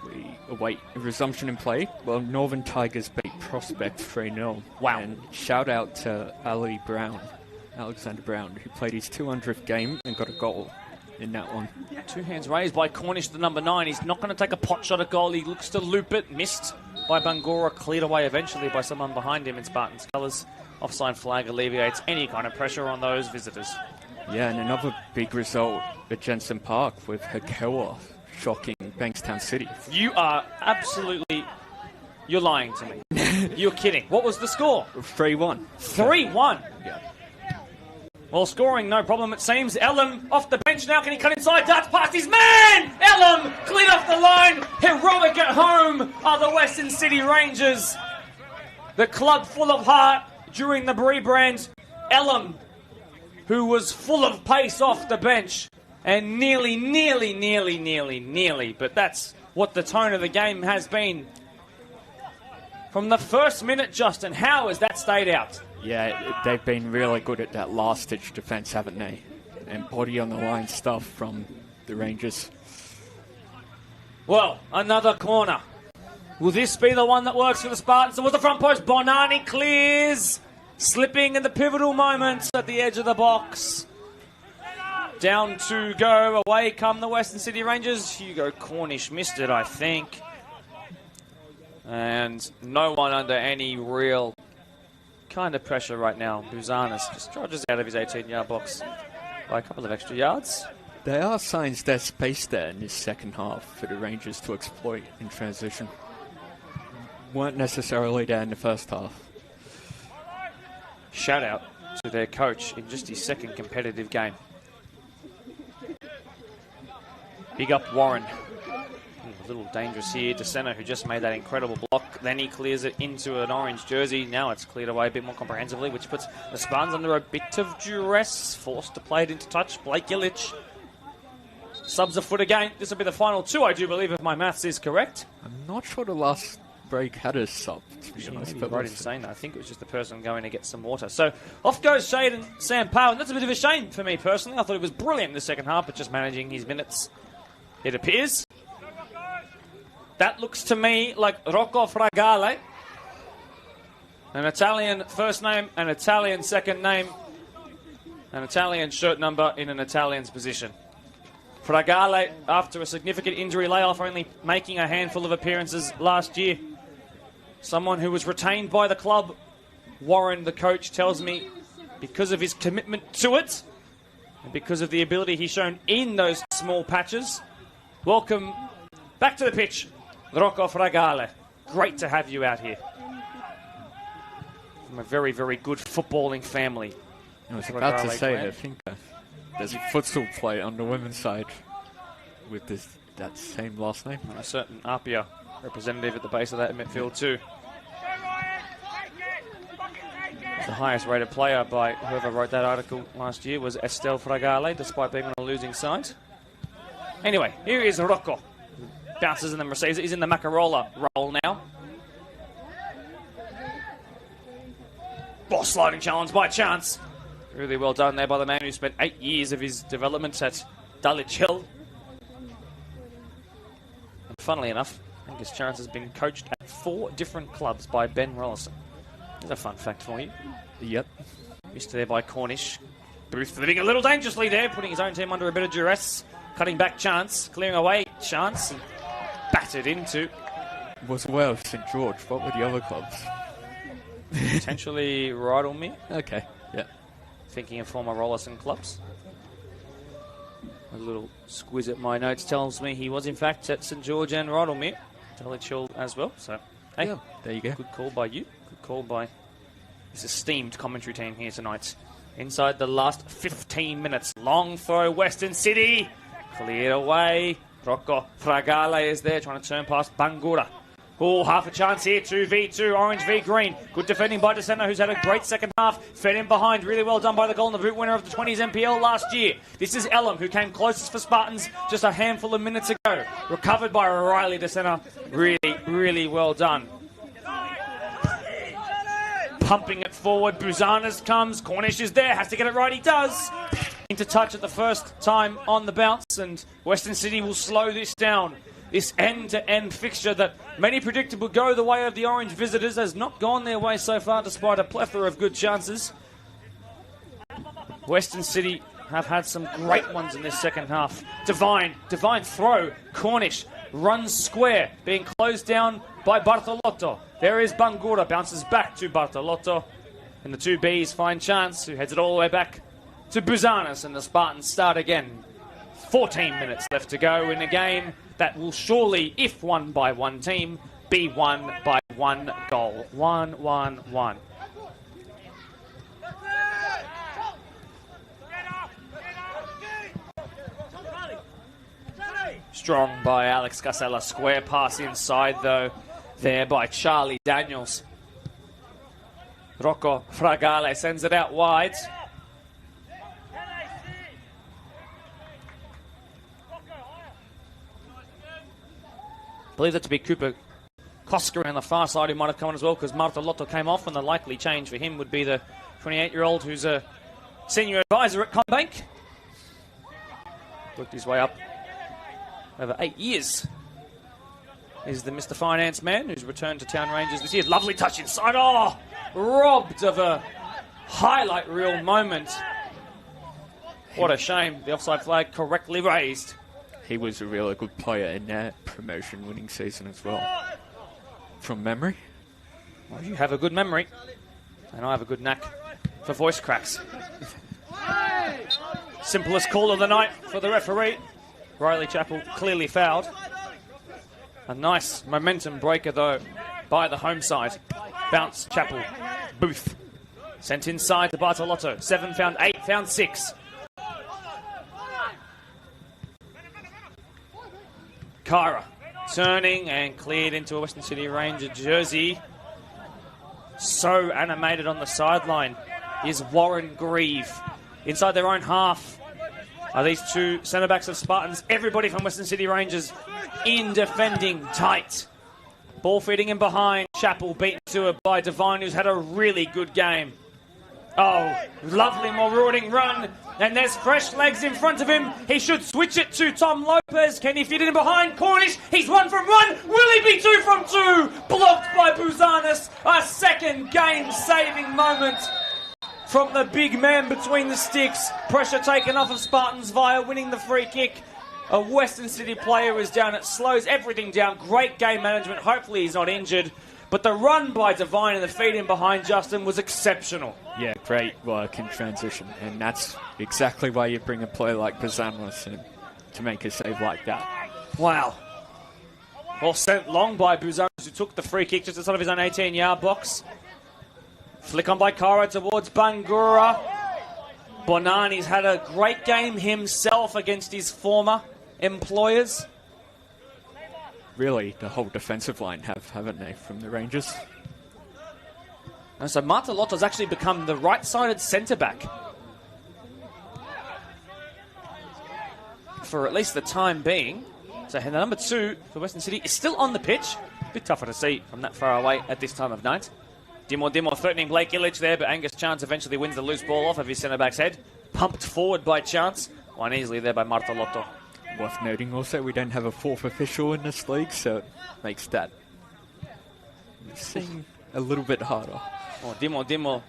we await a resumption in play, well, Northern Tigers beat Prospect 3-0. Wow. And shout out to Alexander Brown, who played his 200th game and got a goal in that one. Two hands raised by Cornish, the number 9. He's not going to take a pot shot at goal. He looks to loop it. Missed by Bangura. Cleared away eventually by someone behind him in Spartans colours. Offside flag alleviates any kind of pressure on those visitors. Yeah, and another big result at Jensen Park with Hakewa shocking Bankstown City. You are absolutely... You're lying to me. You're kidding. What was the score? 3-1. 3-1. Yeah. Well, scoring, no problem, it seems. Ellum off the bench now. Can he cut inside? Darts past his man! Ellum cleared off the line. Heroic at home are the Western City Rangers. The club full of heart during the rebrand. Ellum, who was full of pace off the bench. And nearly, but that's what the tone of the game has been. From the first minute, Justin, how has that stayed out? Yeah, they've been really good at that last-ditch defence, haven't they? And body-on-the-line stuff from the Rangers. Well, another corner. Will this be the one that works for the Spartans? It was the front post. Bonani clears. Slipping in the pivotal moments at the edge of the box. Down to go. Away come the Western City Rangers. Hugo Cornish missed it, I think. And no one under any real kind of pressure right now. Buzanis just trudges out of his 18-yard box by a couple of extra yards. There are signs there's space there in this second half for the Rangers to exploit in transition. Weren't necessarily there in the first half. Shout out to their coach in just his second competitive game. Big up Warren. A little dangerous here. DeSena, who just made that incredible block. Then he clears it into an orange jersey. Now it's cleared away a bit more comprehensively, which puts the Spartans under a bit of duress. Forced to play it into touch. Blake Illich subs a foot again. This will be the final 2, I do believe, if my maths is correct. I'm not sure the last break had a sub, to be honest. But right in saying that, I think it was just the person going to get some water. So off goes Shade and Sam Powell. And that's a bit of a shame for me personally. I thought it was brilliant in the second half, but just managing his minutes, it appears. That looks to me like Rocco Fragale. An Italian first name, an Italian second name, an Italian shirt number in an Italian's position. Fragale, after a significant injury layoff, only making a handful of appearances last year. Someone who was retained by the club. Warren, the coach, tells me because of his commitment to it and because of the ability he's shown in those small patches. Welcome back to the pitch, Rocco Fragale. Great to have you out here. From a very, very good footballing family. I was about to say, I think there's a futsal play on the women's side with that same last name. A certain Apia representative at the base of that midfield too. The highest rated player by whoever wrote that article last year was Estelle Fragale, despite being on a losing side. Anyway, here is Rocco. Bounces and then receives it. He's in the Macarola role now. Ball sliding challenge by chance. Really well done there by the man who spent 8 years of his development at Dulwich Hill. And funnily enough, I think his chance has been coached at 4 different clubs by Ben Rollison. There's a fun fact for you. Yep. Missed there by Cornish. Booth living a little dangerously there, putting his own team under a bit of duress. Cutting back chance, clearing away chance, and battered into. Was Wales St George? What were the other clubs? Potentially Rydalmere. Okay, yeah. Thinking of former Rollison clubs. A little squiz at my notes tells me he was in fact at St George and Rydalmere. Dulwich Hill as well. So, hey, yeah, there you go. Good call by you. Good call by this esteemed commentary team here tonight. Inside the last 15 minutes. Long throw, Western City. Cleared away. Rocco Fragale is there trying to turn past Bangura. Oh, half a chance here. 2v2. Orange v green. Good defending by DeSena, who's had a great second half. Fed in behind. Really well done by the Golden Boot winner of the 20s NPL last year. This is Ellum, who came closest for Spartans just a handful of minutes ago. Recovered by Riley DeSena. Really, really well done. Pumping it forward. Buzanas comes. Cornish is there. Has to get it right. He does. into touch at the first time on the bounce, and Western City will slow this down. This end-to-end fixture that many predicted would go the way of the Orange visitors has not gone their way so far, despite a plethora of good chances. Western City have had some great ones in this second half. Divine throw. Cornish runs square, being closed down by Bartolotto. There is Bangura, bounces back to Bartolotto. And the two Bs find Chance, who heads it all the way back to Buzanas, and the Spartans start again. 14 minutes left to go in a game that will surely, if won by one team, be won by one goal. 1-1-1. Strong by Alex Casella. Square pass inside, though, there by Charlie Daniels. Rocco Fragale sends it out wide. I believe that to be Cooper Kosker on the far side, who might have come on as well, because Martolotto came off, and the likely change for him would be the 28-year-old who's a senior advisor at Combank. Worked his way up over 8 years. Is the Mr. Finance man who's returned to Town Rangers this year. Lovely touch inside. Oh, robbed of a highlight reel moment. What a shame. The offside flag correctly raised. He was a really good player in that promotion-winning season as well. From memory? Well, you have a good memory, and I have a good knack for voice cracks. Simplest call of the night for the referee. Riley Chappell clearly fouled. A nice momentum breaker, though, by the home side. Bounce, Chappell, Booth. Sent inside to Bartolotto. 7 found 8, found 6. Kara turning and cleared into a Western City Ranger jersey. So animated on the sideline is Warren Grieve. Inside their own half are these two centre-backs of Spartans. Everybody from Western City Rangers in defending tight. Ball feeding in behind. Chappell beaten to it by Divine, who's had a really good game. Oh, lovely marauding run. And there's fresh legs in front of him. He should switch it to Tom Lopez. Can he fit it in behind Cornish? He's 1 from 1. Will he be 2 from 2? Blocked by Buzanas. A second game-saving moment from the big man between the sticks. Pressure taken off of Spartans via winning the free kick. A Western City player is down. It slows everything down. Great game management. Hopefully he's not injured. But the run by Divine and the feed in behind Justin was exceptional. Yeah, great work in transition. And that's exactly why you bring a player like Buzanas in to make a save like that. Wow. Well sent long by Buzanas, who took the free kick just outside of his own 18-yard box. Flick on by Kara towards Bangura. Bonani's had a great game himself against his former employers. Really, the whole defensive line haven't they, from the Rangers? And so Martolotto's actually become the right-sided centre-back for at least the time being. So the number 2 for Western City is still on the pitch. A bit tougher to see from that far away at this time of night. Dimo threatening Blake Illich there, but Angus Chance eventually wins the loose ball off of his centre-back's head. Pumped forward by Chance. Won easily there by Martolotto. Worth noting also, we don't have a 4th official in this league, so it makes that seem a little bit harder. Oh, Dimo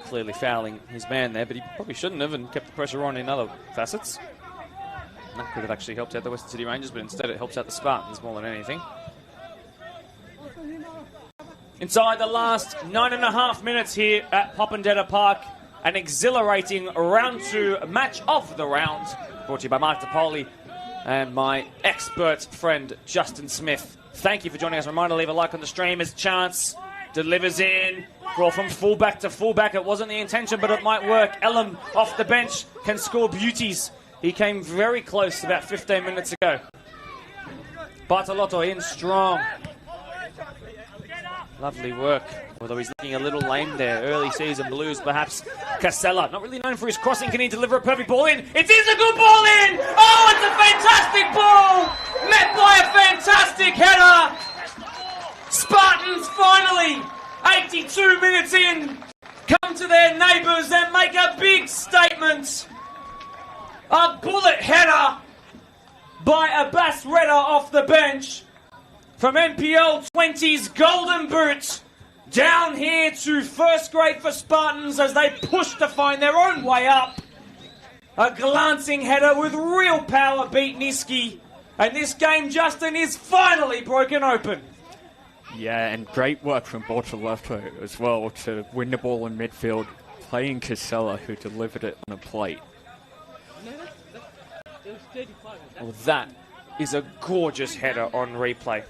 clearly fouling his man there, but he probably shouldn't have and kept the pressure on in other facets. And that could have actually helped out the Western City Rangers, but instead it helps out the Spartans more than anything. Inside the last 9.5 minutes here at Popondetta Park, an exhilarating round 2 match of the round, brought to you by Mark DePoli and my expert friend Justin Smith. Thank you for joining us. Reminder, leave a like on the stream as Chance delivers in. Draw from fullback to fullback. It wasn't the intention, but it might work. Elam off the bench can score beauties. He came very close about 15 minutes ago. Bartolotto in strong. Lovely work. Although he's looking a little lame there. Early season blues, perhaps. Casella, not really known for his crossing. Can he deliver a perfect ball in? It is a good ball in! Oh, it's a fantastic ball! Met by a fantastic header! Spartans finally, 82 minutes in, come to their neighbours and make a big statement. A bullet header by Abbas Reda off the bench from NPL 20's Golden Boot. Down here to first grade for Spartans as they push to find their own way up. A glancing header with real power beat Niski. And this game, Justin, is finally broken open. Yeah, and great work from Bortoletto as well to win the ball in midfield, playing Casella, who delivered it on a plate. Well, that is a gorgeous header on replay.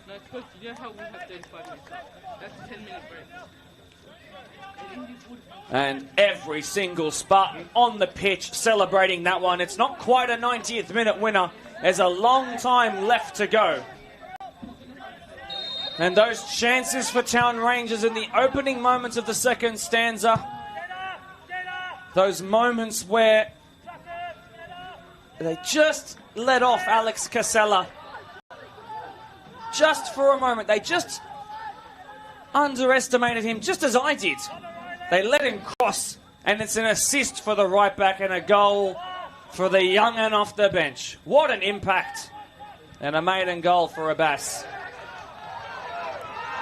And every single Spartan on the pitch celebrating that one. It's not quite a 90th minute winner. There's a long time left to go. And those chances for Town Rangers in the opening moments of the second stanza. Those moments where they just let off Alex Casella. Just for a moment. They just underestimated him, just as I did. They let him cross, and it's an assist for the right back and a goal for the young'un off the bench. What an impact. And a maiden goal for Abbas.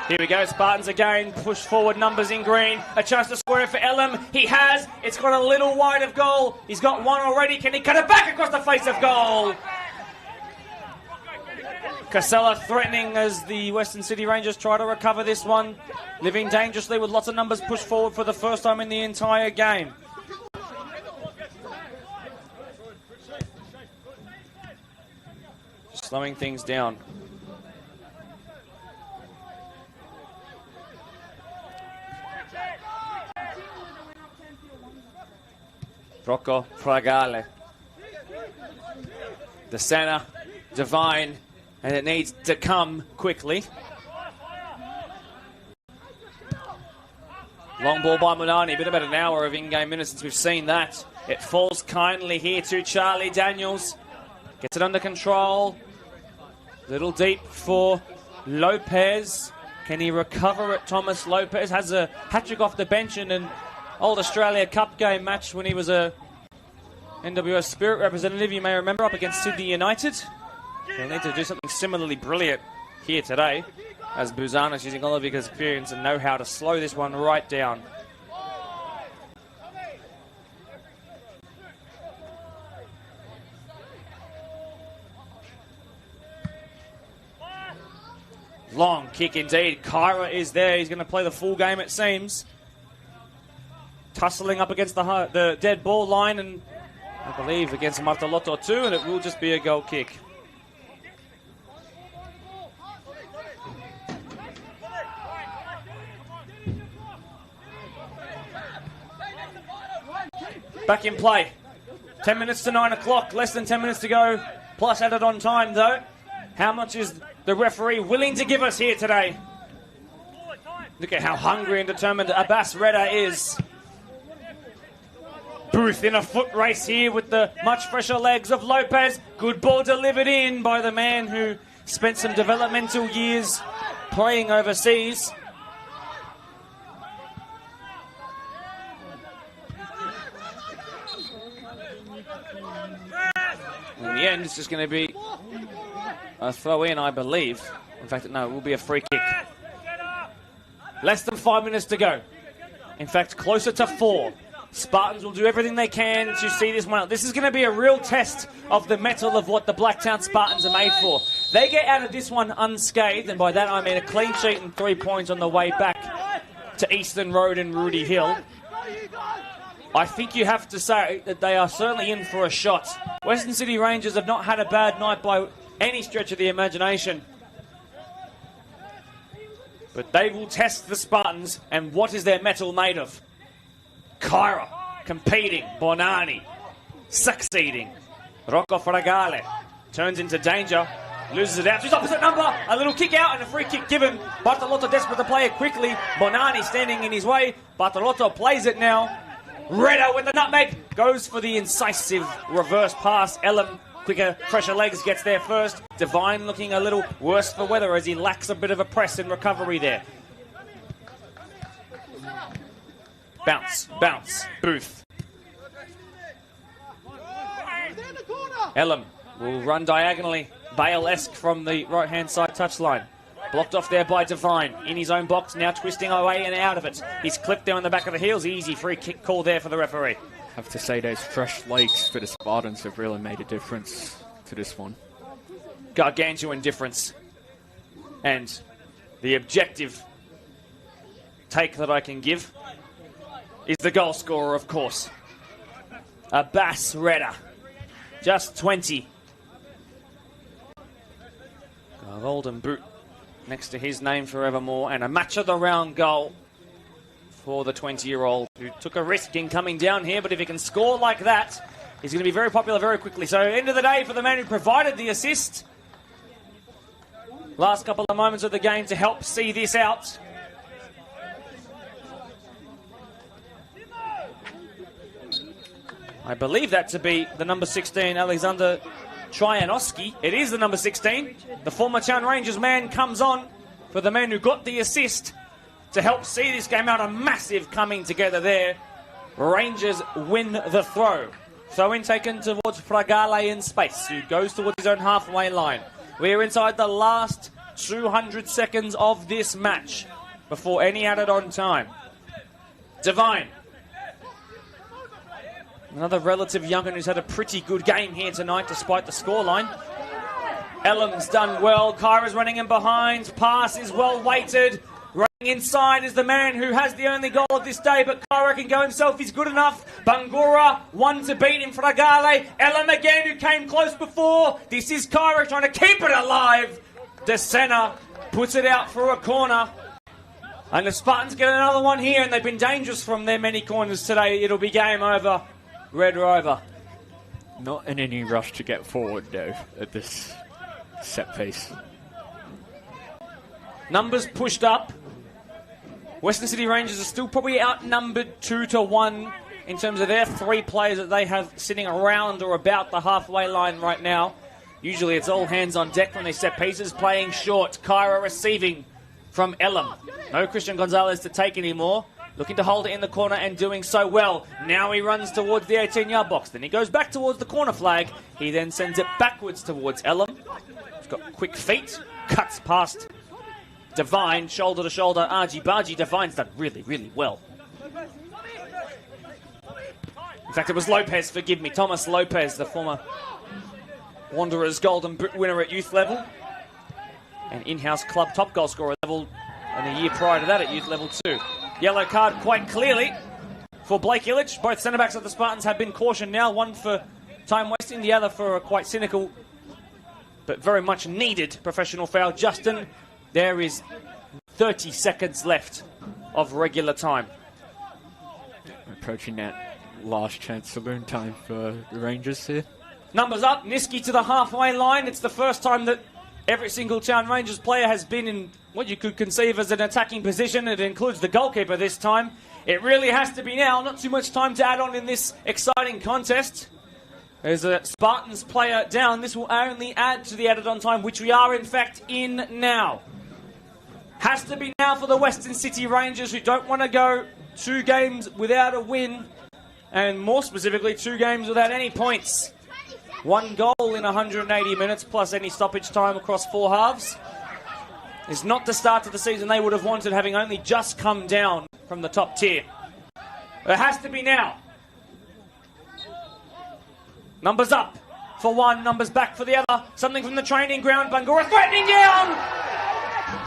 Here we go, Spartans again, push forward, numbers in green. A chance to square it for Elam. He has. It's got a little wide of goal. He's got one already. Can he cut it back across the face of goal? Casella threatening as the Western City Rangers try to recover this one. Living dangerously with lots of numbers pushed forward for the first time in the entire game. Slowing things down. Rocco Fragale. The center, Divine, and it needs to come quickly. Long ball by Monani, been about an hour of in-game minutes since we've seen that. It falls kindly here to Charlie Daniels. Gets it under control. Little deep for Lopez. Can he recover it? Thomas Lopez has a hat-trick off the bench in an Old Australia Cup game match when he was a NWS Spirit representative, you may remember, up against Sydney United. He'll need to do something similarly brilliant here today, as Buzanis using all of his experience and know how to slow this one right down. Long kick indeed. Kyra is there. He's going to play the full game, it seems. Tussling up against the dead ball line, and I believe against Martellotto too, and it will just be a goal kick. Back in play. 10 minutes to 9 o'clock, less than 10 minutes to go, plus added on time though. How much is the referee willing to give us here today? Look at how hungry and determined Abbas Reda is. Booth in a foot race here with the much fresher legs of Lopez. Good ball delivered in by the man who spent some developmental years playing overseas. In the end, it's just going to be a throw in, I believe. In fact, no, it will be a free kick. Less than 5 minutes to go. In fact, closer to 4. Spartans will do everything they can to see this one out. This is going to be a real test of the mettle of what the Blacktown Spartans are made for. They get out of this one unscathed, and by that I mean a clean sheet and 3 points on the way back to Eastern Road and Rudy Hill. I think you have to say that they are certainly in for a shot. Western City Rangers have not had a bad night by any stretch of the imagination. But they will test the Spartans, and what is their mettle made of? Kyra competing, Bonani succeeding. Rocco Fragale turns into danger, loses it out to his opposite number. A little kick out and a free kick given. Bartolotto desperate to play it quickly. Bonani standing in his way. Bartolotto plays it now. Reda with the nutmeg goes for the incisive reverse pass. Elam, quicker, fresher legs, gets there first. Divine looking a little worse for weather as he lacks a bit of a press and recovery there. Bounce, bounce, Booth. Elam will run diagonally, Bale-esque from the right-hand side touchline. Blocked off there by Devine. In his own box, now twisting away and out of it. He's clipped there on the back of the heels. Easy free kick call there for the referee. Have to say those fresh legs for the Spartans have really made a difference to this one. Gargantuan difference. And the objective take that I can give is the goal scorer, of course. Abbas Redder. Just 20. A golden boot next to his name forevermore, and a match of the round goal for the 20-year-old who took a risk in coming down here, but if he can score like that, he's going to be very popular very quickly. So end of the day for the man who provided the assist. Last couple of moments of the game to help see this out. I believe that to be the number 16, Alexander Tryanovsky. It is the number 16. The former Town Rangers man comes on for the man who got the assist to help see this game out. A massive coming together there. Rangers win the throw. Throw in taken towards Fragale in space, who goes towards his own halfway line. We're inside the last 200 seconds of this match before any added on time. Devine. Another relative young'un who's had a pretty good game here tonight despite the scoreline. Elam's done well. Kyra's running in behind. Pass is well weighted. Running inside is the man who has the only goal of this day, but Kyra can go himself. He's good enough. Bangura, one to beat in Fragale. Elam again, who came close before. This is Kyra trying to keep it alive. DeSena puts it out for a corner. And the Spartans get another one here, and they've been dangerous from their many corners today. It'll be game over. Red Rover. Not in any rush to get forward, though, at this set piece. Numbers pushed up. Western City Rangers are still probably outnumbered 2-1 in terms of their 3 players that they have sitting around or about the halfway line right now. Usually it's all hands on deck when they set pieces. Playing short. Kyra receiving from Elam. No Christian Gonzalez to take anymore. Looking to hold it in the corner and doing so well. Now he runs towards the 18-yard box. Then he goes back towards the corner flag. He then sends it backwards towards Elam. He's got quick feet. Cuts past Devine. Shoulder to shoulder. Argy Bargy. Devine's done really, really well. In fact, it was Lopez, forgive me. Thomas Lopez, the former Wanderers Golden Boot winner at youth level. And in-house club top goal scorer level. And a year prior to that at youth level 2. Yellow card quite clearly for Blake Illich. Both centre-backs of the Spartans have been cautioned now. One for time wasting, the other for a quite cynical but very much needed professional foul. Justin, there is 30 seconds left of regular time. Approaching that last chance saloon time for the Rangers here. Numbers up. Niski to the halfway line. It's the first time that every single Town Rangers player has been in what you could conceive as an attacking position. It includes the goalkeeper this time. It really has to be now. Not too much time to add on in this exciting contest. There's a Spartans player down. This will only add to the added on time, which we are in fact in now. Has to be now for the Western City Rangers, who don't want to go 2 games without a win. And more specifically, 2 games without any points. 1 goal in 180 minutes plus any stoppage time across 4 halves. Is not the start to the season they would have wanted, having only just come down from the top tier. It has to be now. Numbers up for one, numbers back for the other. Something from the training ground. Bangura threatening down.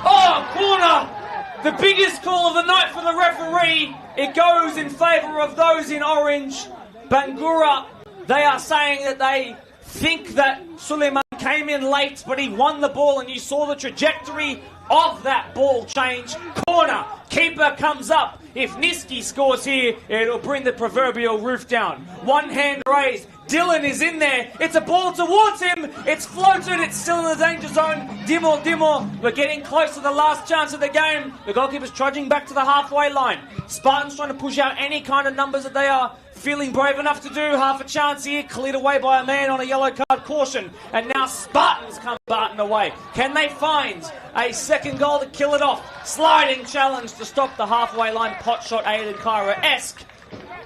Oh, corner. The biggest call of the night for the referee. It goes in favour of those in orange. Bangura, they are saying that they think that Suleiman came in late, but he won the ball, and you saw the trajectory of that ball change. Corner, keeper comes up. If Niski scores here, it'll bring the proverbial roof down. One hand raised. Dylan is in there. It's a ball towards him. It's floated. It's still in the danger zone. Dimor. We're getting close to the last chance of the game. The goalkeeper's trudging back to the halfway line. Spartans trying to push out any kind of numbers that they are feeling brave enough to do. Half a chance here. Cleared away by a man on a yellow card caution. And now Spartans come Barton away. Can they find a second goal to kill it off? Sliding challenge to stop the halfway line. Pot shot Aiden Kyra-esque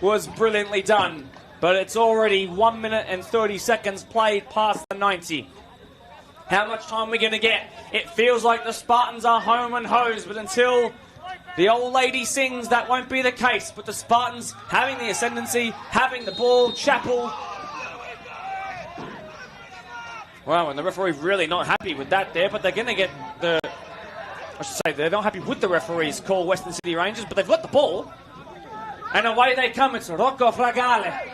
was brilliantly done but it's already 1 minute and 30 seconds played past the 90. How much time are we going to get? It feels like the Spartans are home and hosed, but until the old lady sings, that won't be the case. But the Spartans having the ascendancy, having the ball. Chappell. Wow, and the referee really not happy with that there, but they're going to get the... I should say they're not happy with the referee's call, Western City Rangers, but they've got the ball. And away they come. It's Rocco Fragale.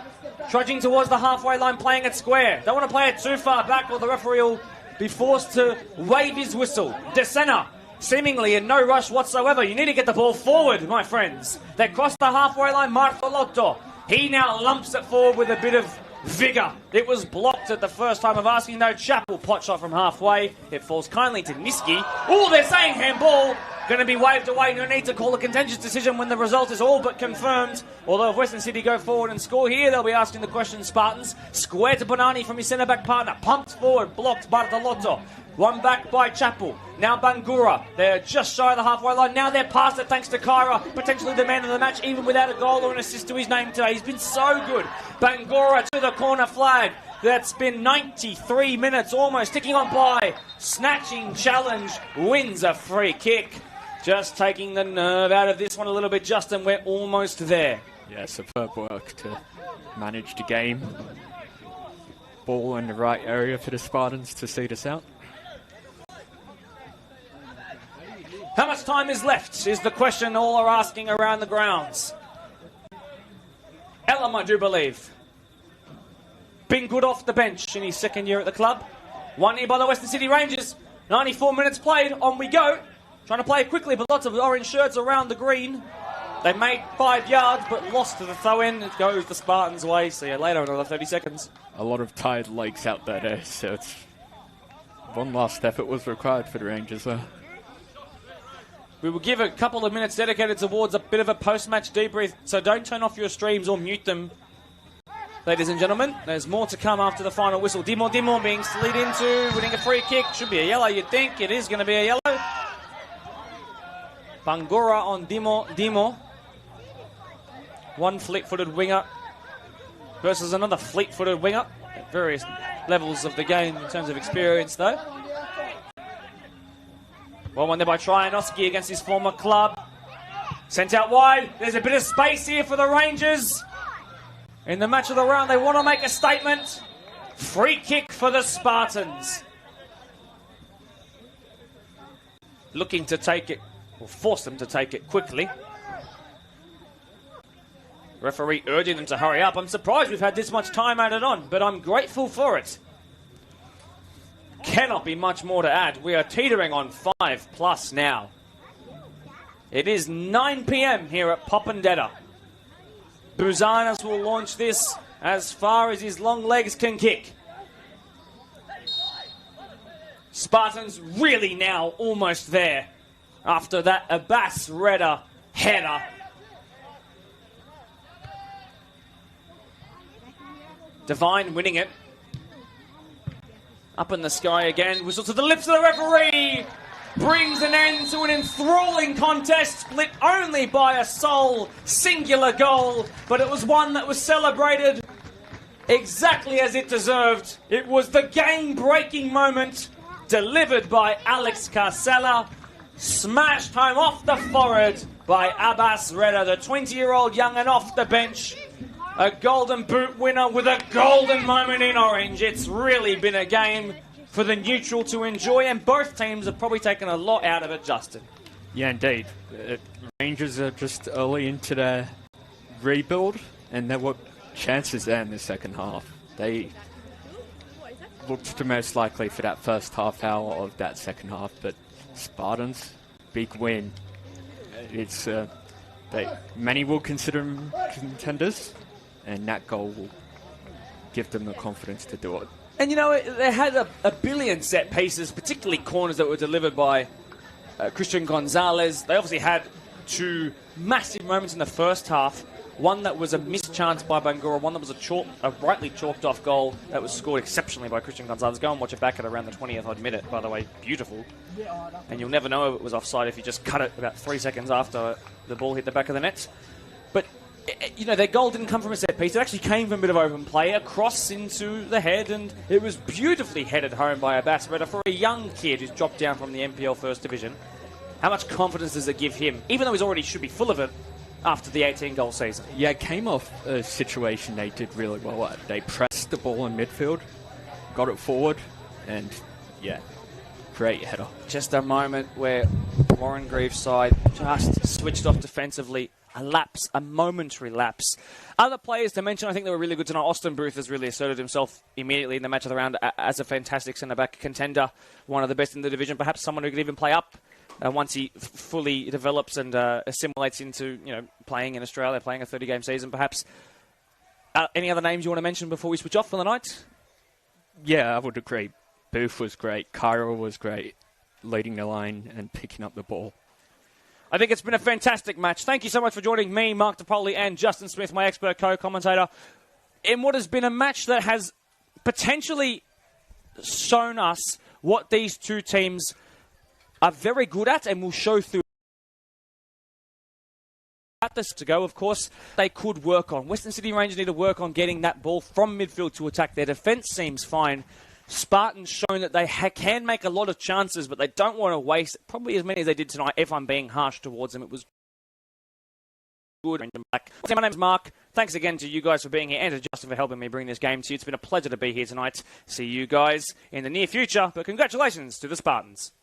Trudging towards the halfway line, playing it square. Don't want to play it too far back or the referee will be forced to wave his whistle. DeSena, seemingly in no rush whatsoever. You need to get the ball forward, my friends. They cross the halfway line, Martolotto. He now lumps it forward with a bit of vigour. It was blocked at the first time of asking, though. Chappell, pot shot from halfway. It falls kindly to Niski. Oh, they're saying handball. Going to be waved away. No need to call a contentious decision when the result is all but confirmed. Although if Western City go forward and score here, they'll be asking the question. Spartans. Square to Bonani from his centre-back partner. Pumped forward. Blocked Bartolotto. One back by Chappell. Now Bangura. They're just shy of the halfway line. Now they're past it thanks to Kyra. Potentially the man of the match, even without a goal or an assist to his name today. He's been so good. Bangura to the corner flag. That's been 93 minutes almost. Ticking on by. Snatching challenge. Wins a free kick. Just taking the nerve out of this one a little bit, Justin. We're almost there. Yeah, superb work to manage the game. Ball in the right area for the Spartans to see this out. How much time is left is the question all are asking around the grounds. Elam, I do believe. Been good off the bench in his second year at the club. Won here by the Western City Rangers. 94 minutes played. On we go. Trying to play quickly, but lots of orange shirts around the green. They made 5 yards, but lost to the throw-in. It goes the Spartans' way. See you later, another 30 seconds. A lot of tired legs out there, so it's one last effort was required for the Rangers. We will give a couple of minutes dedicated towards a bit of a post-match debrief, so don't turn off your streams or mute them. Ladies and gentlemen, there's more to come after the final whistle. Dimo being slid into, winning a free kick. Should be a yellow, you'd think. It is going to be a yellow. Bangura on Dimo. One fleet-footed winger versus another fleet-footed winger at various levels of the game in terms of experience, though. Well, one there by Tryanovsky against his former club. Sent out wide. There's a bit of space here for the Rangers. In the match of the round, they want to make a statement. Free kick for the Spartans. Looking to take it, or force them to take it quickly. Referee urging them to hurry up. I'm surprised we've had this much time added on, but I'm grateful for it. Cannot be much more to add. We are teetering on 5+ now. It is 9 p.m. here at Popendetta. Bouzanis will launch this as far as his long legs can kick. Spartans really now almost there after that Abbas Redder header. Devine winning it. Up in the sky again. Whistle to the lips of the referee. Brings an end to an enthralling contest, split only by a sole singular goal. But it was one that was celebrated exactly as it deserved. It was the game-breaking moment delivered by Alex Carcella. Smashed home off the forehead by Abbas Redder, the 20-year-old young and off the bench. A golden boot winner with a golden moment in orange. It's really been a game for the neutral to enjoy, and both teams have probably taken a lot out of it, Justin. Yeah, indeed. Rangers are just early into their rebuild, and there were chances there in the second half. They looked the most likely for that first half hour of that second half, but Spartans, big win. It's many will consider them contenders, and that goal will give them the confidence to do it. And you know, they had a billion set pieces, particularly corners that were delivered by Christian Gonzalez. They obviously had two massive moments in the first half. One that was a missed chance by Bangura, one that was a rightly chalked off goal that was scored exceptionally by Christian Gonzalez. Go and watch it back at around the 20th odd minute, by the way. Beautiful. And you'll never know if it was offside if you just cut it about 3 seconds after the ball hit the back of the net. But you know, their goal didn't come from a set piece. It actually came from a bit of open play, a cross into the head, and it was beautifully headed home by a batsman. For a young kid who's dropped down from the NPL First Division, how much confidence does it give him, even though he's already should be full of it after the 18-goal season? Yeah, it came off a situation they did really well at. They pressed the ball in midfield, got it forward, and, yeah, great header. Just a moment where Warren Greaves' side just switched off defensively. A momentary lapse. Other players to mention, I think they were really good tonight. Austin Booth has really asserted himself immediately in the match of the round as a fantastic centre-back contender, one of the best in the division, perhaps someone who could even play up once he fully develops and assimilates into, you know, playing in Australia, playing a 30-game season, perhaps. Any other names you want to mention before we switch off for the night? Yeah, I would agree. Booth was great. Kyra was great, leading the line and picking up the ball. I think it's been a fantastic match. Thank you so much for joining me, Mark DePoli, and Justin Smith, my expert co-commentator, in what has been a match that has potentially shown us what these two teams are very good at and will show through. At this to go, of course, they could work on. Western Sydney Rangers need to work on getting that ball from midfield to attack. Their defence seems fine. Spartans shown that they can make a lot of chances, but they don't want to waste probably as many as they did tonight, if I'm being harsh towards them. It was good. My name's Mark. Thanks again to you guys for being here and to Justin for helping me bring this game to you. It's been a pleasure to be here tonight. See you guys in the near future, but congratulations to the Spartans.